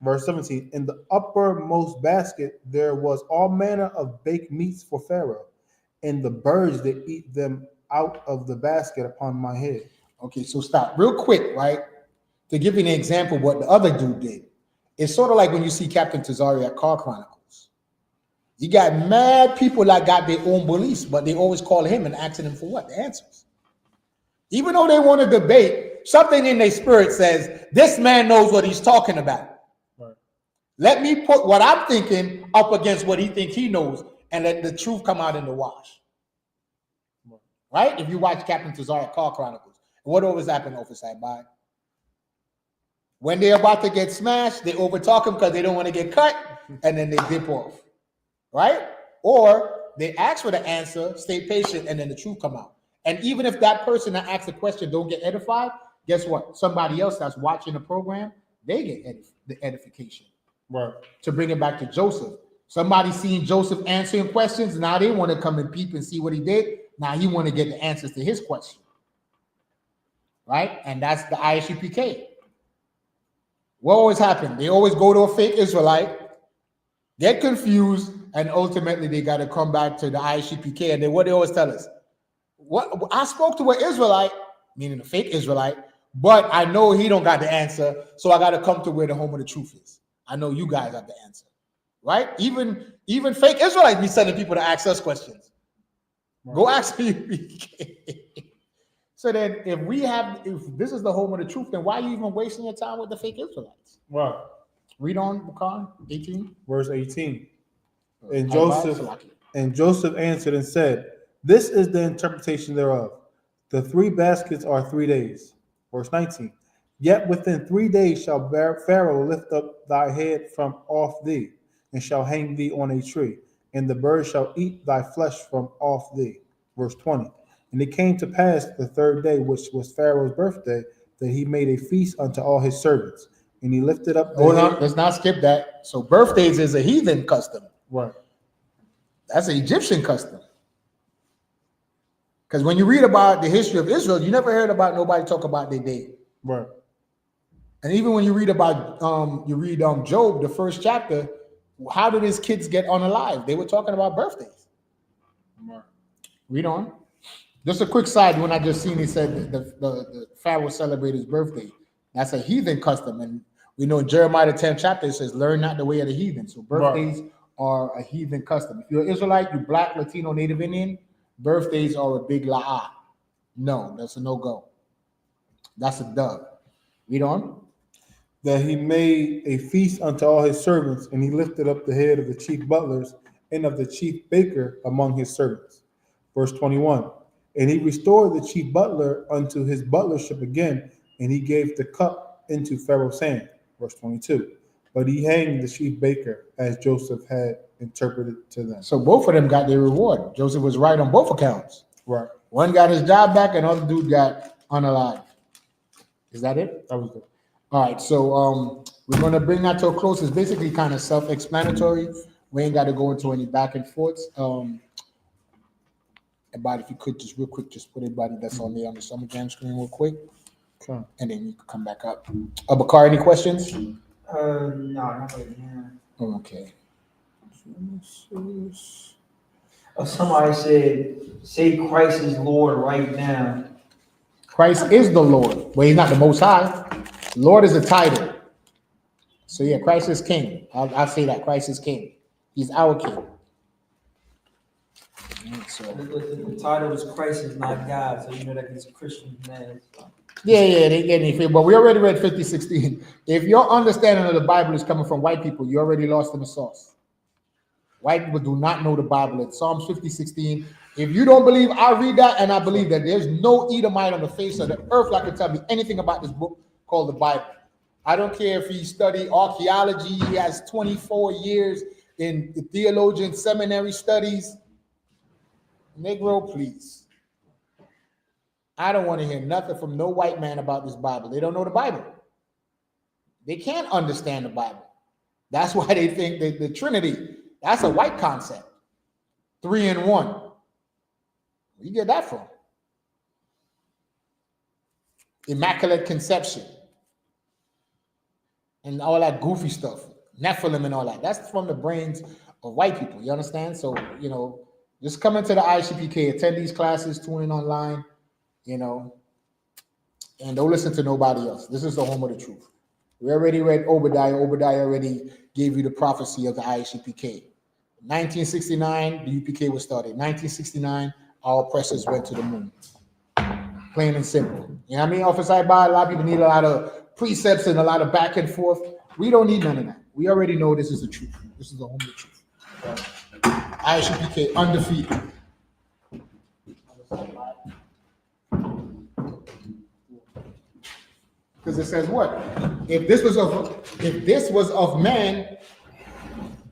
Verse 17. In the uppermost basket there was all manner of baked meats for Pharaoh, and the birds that eat them out of the basket upon my head. Okay, so stop real quick, right? To give you an example of what the other dude did. It's sort of like when you see Captain Tazari at Car Chronicles. You got mad people that got their own beliefs, but they always call him and asking him for what? The answers. Even though they want to debate, something in their spirit says, this man knows what he's talking about. Right. Let me put what I'm thinking up against what he thinks he knows, and let the truth come out in the wash. Right? If you watch Captain Tazari at Car Chronicles, what always happens, Officer Bye? When they're about to get smashed, they overtalk him because they don't want to get cut, and then they dip off. Right? Or they ask for the answer, stay patient, and then the truth come out. And even if that person that asks the question don't get edified, guess what? Somebody else that's watching the program, they get the edification. Right. To bring it back to Joseph. Somebody seeing Joseph answering questions, now they want to come and peep and see what he did. Now he want to get the answers to his question. Right? And that's the I.S.U.P.K. What always happens? They always go to a fake Israelite, get confused, and ultimately they got to come back to the I.S.U.P.K. And then what they always tell us, what I spoke to an Israelite, meaning a fake Israelite, but I know he don't got the answer, so I got to come to where the home of the truth is. I know you guys have the answer, right? Even fake Israelites be sending people to ask us questions. Right. Go ask me. So then, if this is the home of the truth, then why are you even wasting your time with the fake Israelites? Right. Read on, Bukhari, 18. Verse 18. And Joseph answered and said, this is the interpretation thereof. The 3 baskets are 3 days. Verse 19. Yet within 3 days shall Pharaoh lift up thy head from off thee, and shall hang thee on a tree, and the birds shall eat thy flesh from off thee. Verse 20. And it came to pass the 3rd day, which was Pharaoh's birthday, that he made a feast unto all his servants. And he lifted up the head. Let's not skip that. So birthdays is a heathen custom. Right. That's an Egyptian custom. Because when you read about the history of Israel, you never heard about nobody talk about their day. Right. And even when you read about Job, the 1st chapter, how did his kids get unalive? They were talking about birthdays. Right. Read on. Just a quick side, when I just seen he said the Pharaoh celebrate his birthday. That's a heathen custom. And we know in Jeremiah the 10th chapter, it says, learn not the way of the heathen. So birthdays are a heathen custom. If you're an Israelite, you Black, Latino, Native Indian, birthdays are a big la'ah. No, that's a no-go. That's a dub. Read on. That he made a feast unto all his servants, and he lifted up the head of the chief butlers and of the chief baker among his servants. Verse 21. And he restored the chief butler unto his butlership again, and he gave the cup into Pharaoh's hand. Verse 22. But he hanged the chief baker as Joseph had interpreted to them. So both of them got their reward. Joseph was right on both accounts. Right. One got his job back, and other dude got unalive. Is that it? That was good. All right, so we're going to bring that to a close. It's basically kind of self-explanatory. We ain't got to go into any back and forths. But if you could just real quick, just put everybody that's on there on the summer jam screen real quick. Okay. And then you can come back up. Bakar, any questions? No, not right now. Okay. Somebody said, say Christ is Lord right now. Christ is the Lord. Well, he's not the Most High. Lord is a title. So yeah, Christ is King. I'll say that. Christ is King. He's our King. So The title is Christ is not God, so you know that gets Christian mad. yeah, they get anything. But we already read 50:16. If your understanding of the Bible is coming from white people, you already lost in the sauce. White people do not know the Bible. It's Psalms 50:16. If you don't believe, I read that and I believe that there's no Edomite on the face of the earth that can tell me anything about this book called the Bible. I don't care if he studied archaeology. He has 24 years in the theologian seminary studies. Negro, please. I don't want to hear nothing from no white man about this Bible. They don't know the Bible. They can't understand the Bible. That's why they think that the Trinity, that's a white concept. 3 in 1. Where you get that from? Immaculate conception. And all that goofy stuff. Nephilim and all that. That's from the brains of white people. You understand? So, you know, just come into the I.S.U.P.K, attend these classes, tune in online, you know, and don't listen to nobody else. This is the home of the truth. We already read Obadiah. Obadiah already gave you the prophecy of the I.S.U.P.K. 1969, the UPK was started. 1969, our oppressors went to the moon. Plain and simple. You know what I mean? Officer Iba, a lot of people need a lot of precepts and a lot of back and forth. We don't need none of that. We already know this is the truth. This is the home of the truth. I.S.U.P.K, undefeated. Because it says what? If this was of man,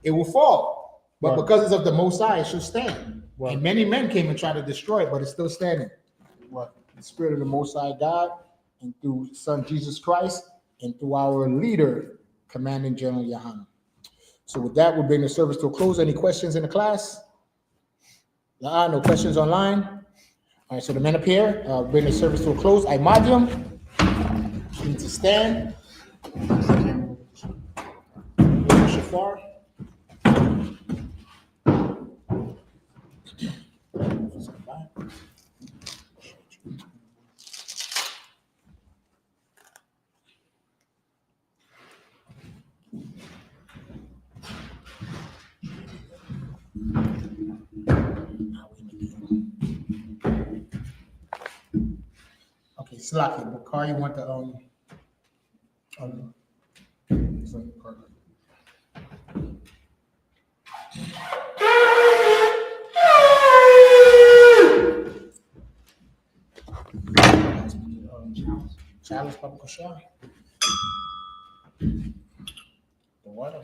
it will fall. But because it's of the Most High, it should stand. And many men came and tried to destroy it, but it's still standing. The Spirit of the Most High God, and through His Son Jesus Christ, and through our leader, Commanding General YAHANNA. So with that, we'll bring the service to a close. Any questions in the class? No questions online? All right, so the men up here, bring the service to a close. I Madium. You need to stand. Shafar. Okay, Slaki, what car you want the challenge Papa Kosha. The water.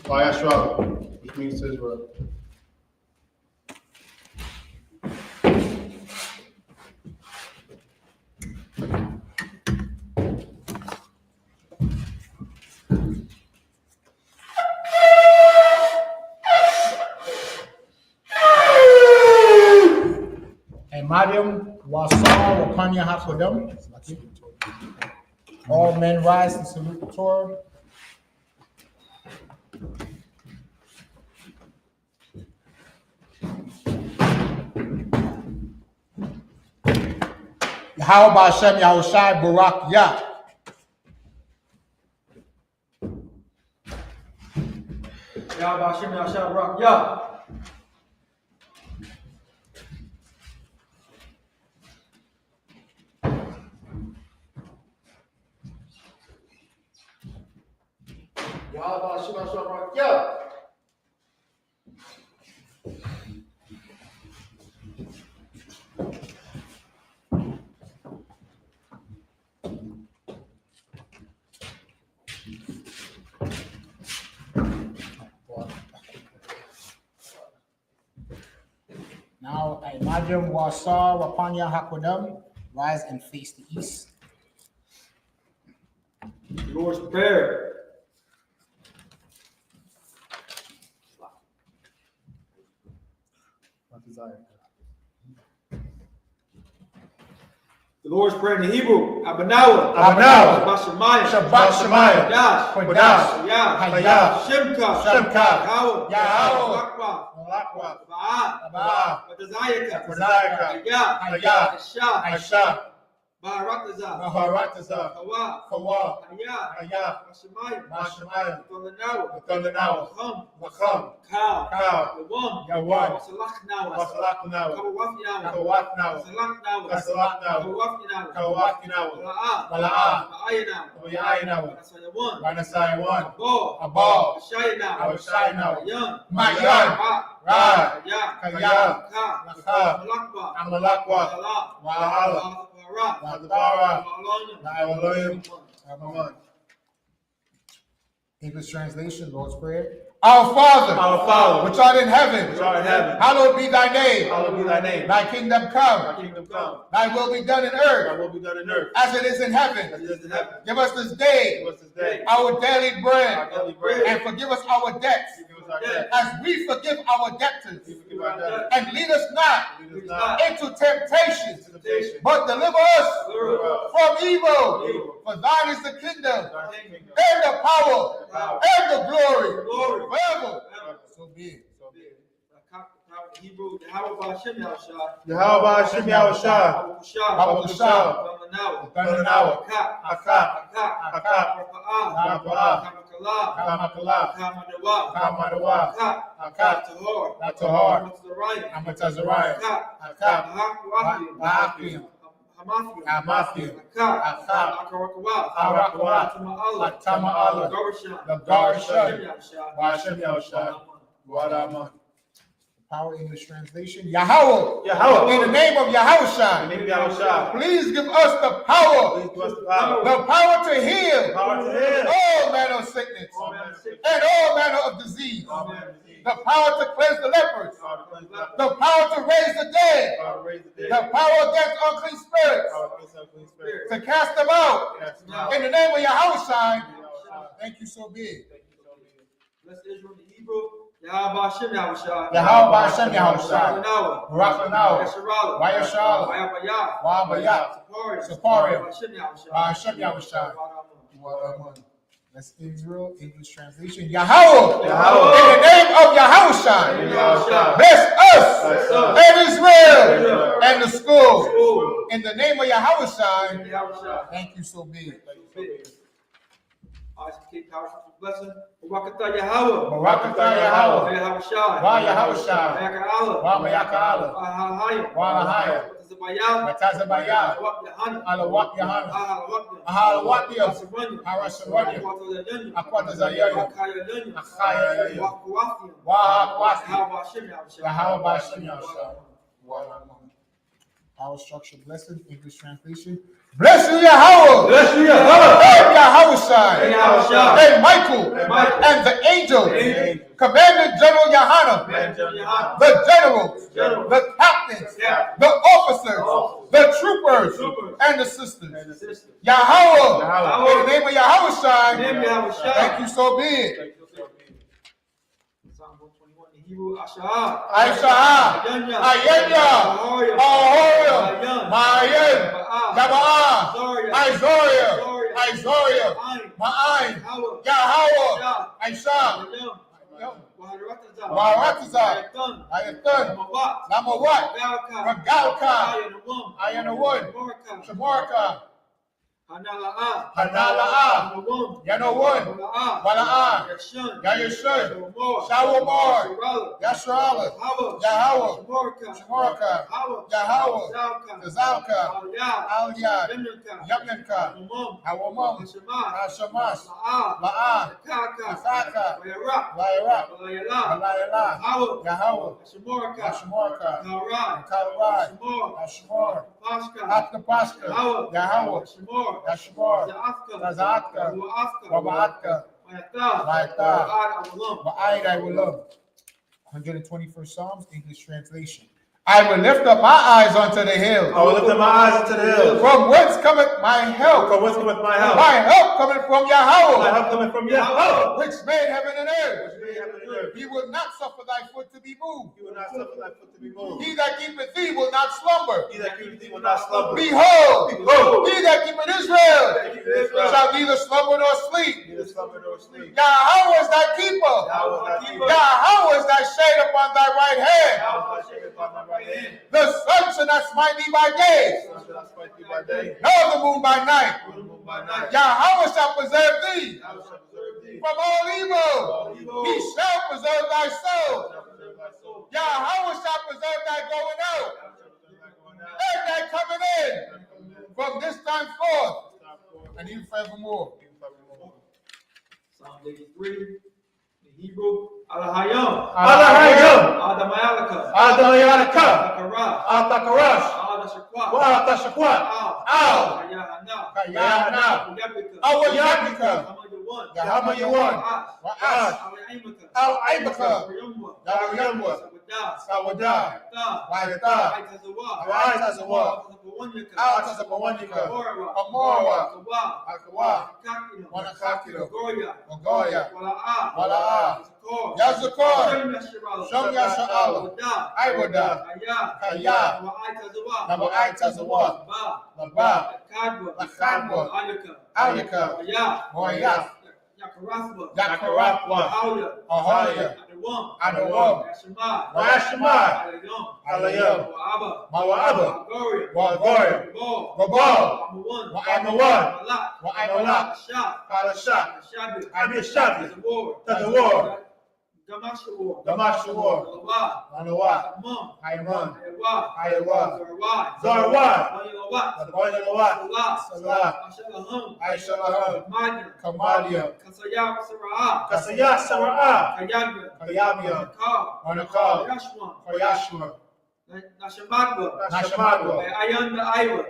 YAHUSHUA, which means Israel. And Mariam Wasar Wapanya Hakodam. All men rise and salute the Torah. Yahawah Hashem Yahushua Barak Yah. Yahweh Hashem Yahshua Barak Yah. Yahweh Hashem Yahshua Barak Yah. Now, I imagine Wasar Wapanya Hakodam, rise and face the east. The Lord's prayer. The Lord's Prayer in Hebrew, Abanawa, Shabbat Shemayah, Kodash, Hayah, Shimka, Yahawah, Ba'ah, Hayah, Barak Maharataza, Kawa, Kawa, Hayah, Hayah, Mashamayim, Mashamayim, Thundanawa, Thundanawa, Lacham, Lacham, Cow, Cow, Yawam, Yawan, Wasalachnawa, Wasalaknawa, Kawafnawa, Kawatnawa, Wasalachnawa, Kasalaknawa, Kawafnawa, Kawatnawa, Mala'a, Mala'a, Ma'ayanawa, Yainawa, Nasayawan, Manasayawan, Abal, Abal, Shaynawa, Awashaynawa, Mayan, Mayan, Ra, Kaya, Kaya, Ka, Laka, Malakwa, Amalakwa, Wahala, Wadabara, Naiwalayim, Aman. English translation, Lord's Prayer. Our Father, Our Father, which art in heaven, which art in heaven, hallowed be thy name. hallowed be thy name. Thy kingdom Thy come. kingdom come. Thy will be done in Thy earth will be done in earth as it is in as heaven. it is in heaven. Give us this day Give us this day our daily our bread, daily bread. and forgive us our debts Forgive us our debts. as we forgive our debtors. We forgive our debtors. And lead us not Lead us not into temptation, into temptation, but deliver us from evil. For thine is the kingdom, but thy kingdom. and the power, and the glory, forever. So be it. So be it. Hebrew, YAHAWASHI, YAHAWASHI, YAHUSHA, YAHUSHA, Thundanawa, Akap, Akap, Rapa'ah, Rapa'ah, Kamakala, Kamakala, Kamadawa, Kamadawa, Akap, Akap, Tahor, Tahor, Amatazariah, Amatazariah, Akap, Akap, Mahakwafim, Amathia, Akap, Akap, Akarakawaf, Arakawaf, Tama'Allah, Tama'Allah, the the Garshan, Garshan, Washem Yahusha, Wadaman. Power English translation. Yahawah. Yahawah. In the name of In Yahushua. the name of Yahusha, Please give us the power. please give us the power. The power to heal Power to heal. all manner of sickness All manner of sickness. and all manner of disease. All manner of disease. The power to cleanse the lepers. Power to cleanse the leper. The power to raise the dead. Power to raise the dead. The power against unclean spirits. Power against unclean spirits. To cast them out. Cast them out. In the name of Yahushua. Yahushua. Thank you so big. Thank you, so be it. Bless Israel in the Hebrew. YAHAWASHI, YAHUSHA, YAHAWASHI, YAHUSHA. Thundanawa, Rakanawa. Yasharala, Yasharala. Wayabayah, Wabayah. Saparia, Saparia. YAHAWASHI, YAHUSHA. YAHUSHA. That's Israel, English translation. Yahawah. Yahawah. In the name of Yahushua. In the name of Yahusha. Bless us Bless us. and Israel Israel. and the school. School. In the name of Yahushua. YAHUSHA. Thank you so big. Thank you, so be it. I.S.U.K. powerful blessing. Barakatah Yahawah. Barakatah Yahawah. YAHAWASHI. YAHUSHA. Mayaka'Allah. YAHUAH. YAHAWAH. YAHAWAH. Tazabayah. Matazabayah. YAHUAH. YAHUAH. YAHAWAH. YAHUAH. Harasharanya. Akwatazayaya. Akhayaya. YAHAWASHI, YAHAWASHI. Power structure blessing, English translation. Bless you, Yahawah. Bless you, Yahawah. And Yahushua. And Yahushua. And Michael. And Michael. And the angel. angel. Commander General YAHANNA. YAHANNA. The generals. Generals. The captains. Captains. The officers. Officers. The troopers. Troopers. And the sisters. And the sister. Yahawah. Yahawah. In the name of Yahushua. Name Yahushua. Thank you so big. Thank you, so be it. Psalm 121 in Hebrew. Asha'ah. I.S.U.P.K. Ayenya. Ahoria. Mayan. Yaba'ah. Isaiah. Ma'ayin. Yahawah. Aisha. Waharataza. Ayatun. Lamawat. Ragalka. Ayanawun. Shamarka. Hanala'a. Yanawun. Wala'ah. Yayashun. Shawamar. Yashrala. Yahawah. Shamarka. Yahawah. Tazalka. Aliyah. Yamnanka. Hawamam. Hashamash. La'ah. Akaka. Lairak. Alayala. Yahawah. Shamarka. Kalrai. Ashmar. Akapashka. Yahawah. Yashmar. Tazatka. Wabaatka. Waita. Wa'aid I will love. 121st Psalms, English translation. I will lift up my eyes unto the hill. I will lift up my eyes unto the hills. From whence cometh my help? From whence cometh my help? My help cometh from My Yahawah, help cometh from Yahweh. which made heaven and earth. Which made heaven and earth. He will not suffer thy foot to be moved. He will not suffer thy foot to be moved. He that keepeth thee will not slumber. He that keepeth thee will not slumber. Behold, Behold, he that keepeth Israel that keepeth Israel shall neither slumber nor sleep. neither slumber nor sleep. Yahawah is thy keeper. Yahweh is thy keeper. Yahawah is thy shade upon thy right hand. Yahweh is thy shade upon thy right hand. The sun shall not smite thee by day, Sun shall not smite Fight thee by day. nor the moon by night. Nor the moon by night. Yahweh shall preserve thee Thou shalt preserve thee from all evil. all evil. He shall preserve thy soul. Thou shalt preserve thy soul. Yahweh shall preserve thy going out Thou shalt preserve thy going out. and thy coming in from this time forth Stop for and even forevermore. Psalm 83, in Hebrew, Alahayam, Alahayam, Adamayalaka, Adamayalaka, Takara, Atakaras, Adashakwa, Wahatashakwa, Al, Yahana, Yahana, Yabika, Awayabika, Hamayawan, Yahamayuan, Ash, Wa'ash, Alaimaka, Al-Aibaka, Yamwa, Yahuyamwa, Sawadah, Sawadah, Ta, Waitah, Aitazawa, Waitazawa, Al-Tazapawanika, Amorwa, Akawa, Wanakakiro, Goya, Magoya, Wala'a, Wala'a, Yazakor, Shem Yasha'ala, Iwadah, Kaya, Nabaitazawa, Laba, Lakadwa, Alika, Moya, Yakarapwa, Ahoya, Adawam, Rashama, Alayam, Mawaba, Wagoria, Babal, Wa'amawan, Wa'amalak, Palasha, I.S.U.P.K, THEVIEW, Damashua, Manawa, Iman, IUIC, Zarwad, Labayalawat, Salah, I.S.U.P.K, Kamalia, Kasaya Sara'a, Kayabia, Manakal, Yashua, Nashamadwa,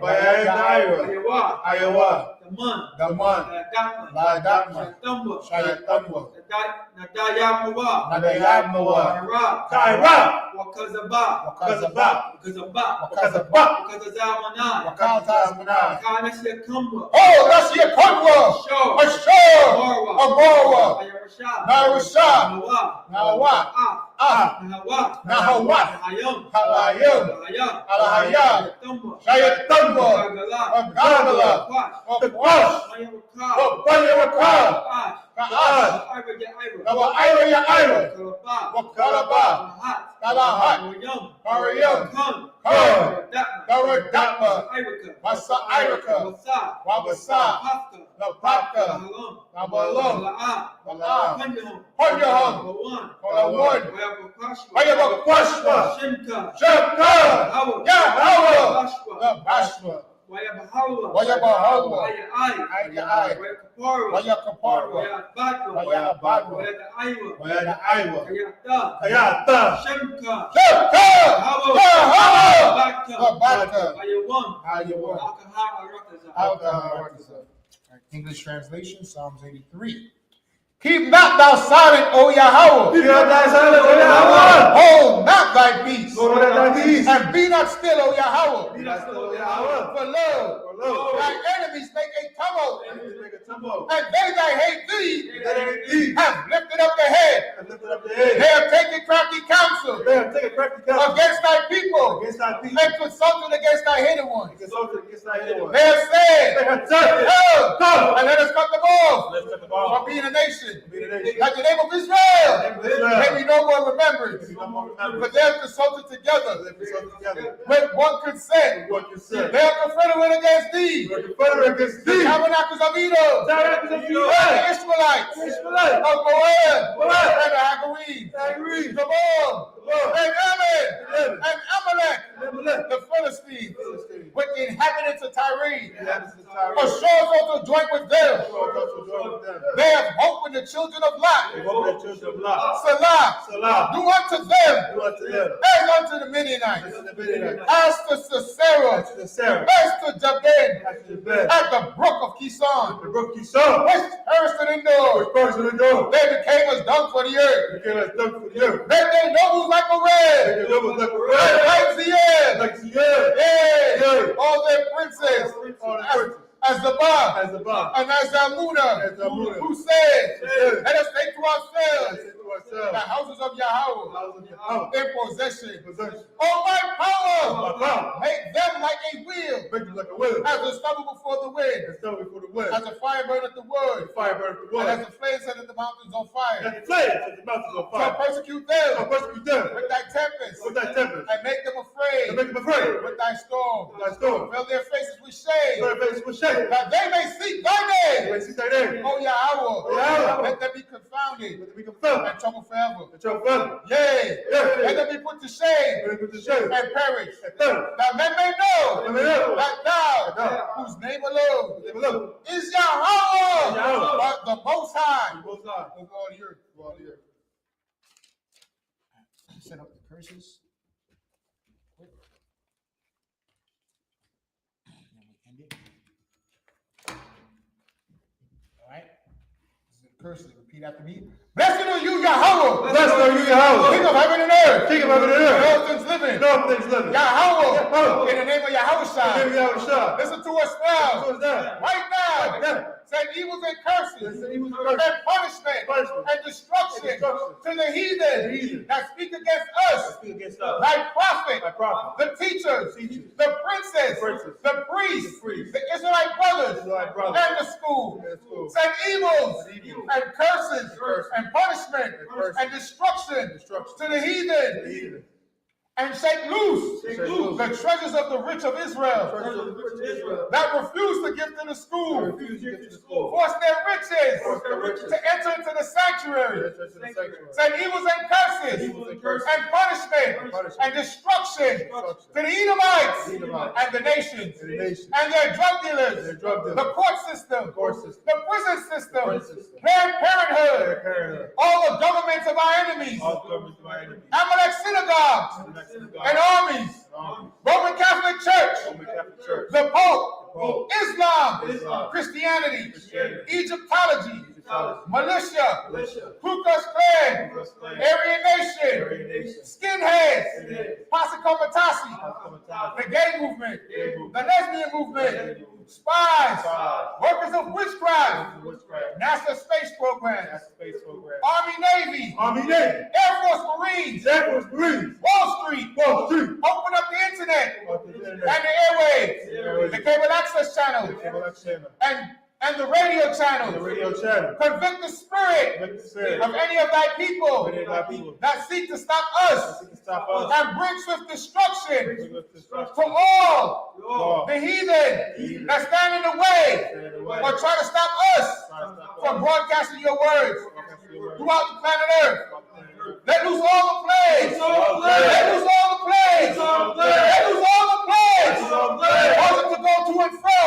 BAYAN, IUIC, Daman, Ladakma, Shayatamwa, Nadayabmawa, Kaira, Wakazaba, Wakazazmanai, Oh, that's your Kunwa, Ashur, Amorwa, Narusha, Nawa, Nahawat, Halayim, Alahayam, Shayatamwa, Agabala, Wabash, Wabayawakal, Ka'ash, Nawa Wakalaba, Talahat, Mariam, Kun, Daradakma, Masa Irika, Wabasa, Napaka, Nabalum, Nalam, Honyahum, Kolawun, Wayabakwashwa, Shemka, Yahawah, Nabashwa, Wayabahawa, Ayai, Wayakaparwa, Wayabadwa, Wayadaiwa, Kayata, Shemka, Yahawah, Nabaka, Ayawam, Alkaharakaza. English translation, Psalms 83. Keep not thou silent, O Yahawah. Hold not thy peace. And be not still, O Yahawah. For lo, thy enemies make a tumult. And they that hate thee have lifted up the head. They have taken crafty counsel against thy people. And consulted against thy hidden ones. They have said, come, and let us cut them off from being a nation. Like the name of Israel may be no more remembered. But they have consulted together with one consent. They have confederate against thee. The tabernacles of Edom, the Israelites of Moab, and the Hagarenes, Gabon, and Ammon, and Amalek, the Philistines, with the inhabitants of Tyre. Ashur also joint with them. They have hope in the children of Lot. Salah, do unto them as unto the Midianites, as to Sisera, as to Jabin, at the brook of Kison, which perished in the door. They became as dung for the earth. That they know who's like a red, like Zion, all their princes, as the Ba, and as the Amuna, who said, let us take to ourselves to ourselves. the houses of Yahweh Houses of Yahweh. in possession. Possession. Oh, my power, My power. make them like a wheel, Make them like a wheel. as a stubble before the wind, And stone before the wind. as a fire burneth the wood, The fire burns the and wood. as the flame setteth the mountains on fire. And the flames set the mountains on So fire. persecute So them persecute them with thy tempest, with thy tempest. and make them And afraid make them afraid with thy storm. with thy storm. Fill their faces with shame, So their faces will shake. that they may seek thy They may name. see thy name. O Yahweh, Yahweh. let them be confounded Let them be confounded. and troubled forever. The trouble forever. Yea, Yea. let them be put to shame Let them put to shame. and perish, And perish. that men may know Let them know that thou, thou, whose name alone They will look. is Yahweh, Yahweh. but the Most High Most High. of all the earth. Of all the earth. Set up the curses. Then we end it. All right. This is the curses. Repeat after me. Blessed are you, Yahweh. Blessed are you, Yahweh. King of heaven and earth. King of heaven and earth. And all things living. And all things living. Yahweh. Yahweh. In the name of Yahushua. In the name of Yahushua. Listen to us now. So is that. Right Right now. now. Send evils and curses. Send evils and And curses. punishment. Punishment. And destruction. And destruction. To the heathen. The heathen. That speak against us. Speak against us. Thy prophet. Thy prophet. The teachers. The teachers. The princes. The princes. The priests. The priests. The Israelite brothers. Israelite brothers. And the school. And the school. Send evils. Send evils. And curses. Curses. And punishment. And curses. And destruction. Destruction. To the heathen. The heathen. And shake loose. Shake loose. The treasures of the rich of Israel. Treasures of the rich of Israel. That refuse to give to the school. Refuse to give to the school. Force their riches. Force their riches. To enter into the sanctuary. Enter into the sanctuary. Send evils and curses. Evils and curses. And punishment. Punishment. And destruction. Destruction. To the Edomites. The Edomites. And the nations. And the nations. And their drug dealers. Their drug dealers. The court system. The court system. The prison system. prison system. Planned Planned Parenthood. Parenthood. All the governments of our enemies. All governments of our enemies. Amalek synagogues. And armies. Roman Catholic Church. Roman Catholic Church. The Pope. Pope. Islam. Islam. Christianity. Christianity. Egyptology. Egyptology. Militia. Militia. Ku Klux Klan. Ku Klux Klan. Aryan Nation. Aryan Nation. Skinheads. Skinheads. Posse Comitatus. Comitatus. The gay movement. Gay movement. The lesbian movement. Lesbian movement. Spies. Spies. Workers of witchcraft. Witchcraft. NASA space program. That's space program. Army Navy. Army Navy. Air Force Marines. Air Force Marines. Wall Street. Wall Street. Open up the internet. Off the And internet. the airwaves. The airwaves. The cable access channel. The cable channel. And the radio The channel. radio channel. Convict the spirit Convict the spirit of any of thy people Any of thy people that seek to stop us that stop us. and bring swift destruction Bring with destruction. to all All the heathen that stand in the way stand in the way. or try to stop us Try to stop from us. broadcasting your words Broadcast your word. throughout the planet Earth. Earth. Let loose all the plagues. Loose all the plagues. Let loose all the plagues. Loose all the plagues. Let loose all the plagues. Loose all the plagues. Cause them to go to and fro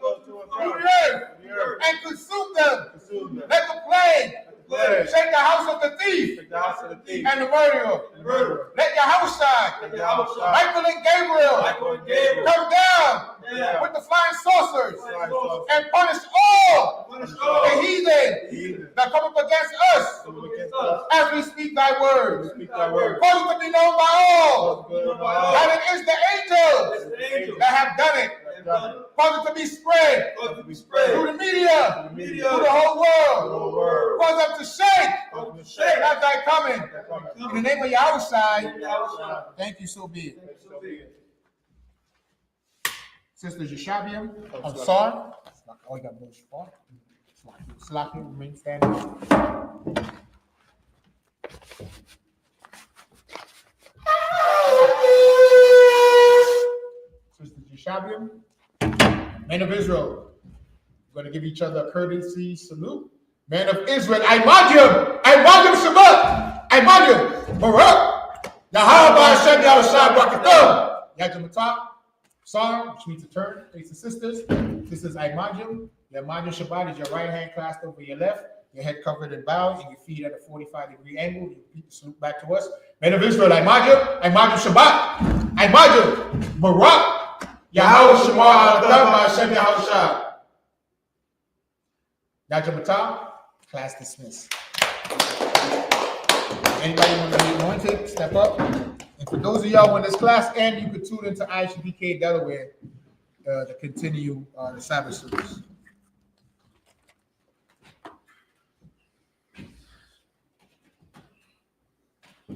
Go to and through fro. the earth The earth. and consume them. Consume them. Let the plague Plague. shake the house of the thief Take the house of the thief. and the murderer. And the murderer. Let Yahushua, Let Yahushua. Michael and Gabriel Michael and Gabriel. come down Yeah. with the flying saucers Flying saucers. and punish all Punish the all heathen Heathen. that come up against us Come against us. as we speak thy words. Speak thy word. Cause it to be known by all Cause good by all. that it is the angels It's the angels that have done it. Cause it to be spread Cause it to be through spread the media, The media. through the whole world. The whole world. Cause them to shake Cause them to shake. at thy coming. Coming. In the name of Yahushua, Yahushua. thank you, so be it. So be it. Sister Yeshabiam of Sar. Oh, you got no spot. Slaki, remain standing. Sister Yeshabiam, men of Israel, we're going to give each other a courtesy salute. Men of Israel, I Imagine Shabbat, Imagine Barak, Yahawah Hashem Yahushua Brakatham, Yajamatah, Sar, which means to turn, face the sisters. Sisters, Imagine. Your Imagine Shabbat is your right hand clasped over your left, your head covered and bowed, and your feet at a 45-degree angle. You repeat the salute back to us. Men of Israel, Imagine Shabbat, Imagine Barak, Yahweh Shema Adonai Hashem Yahushua. Yajamatah, class dismissed. Anybody want to be anointed, step up. And for those of y'all, when this class ends, you can tune into I.S.U.P.K. Delaware to continue the Sabbath service.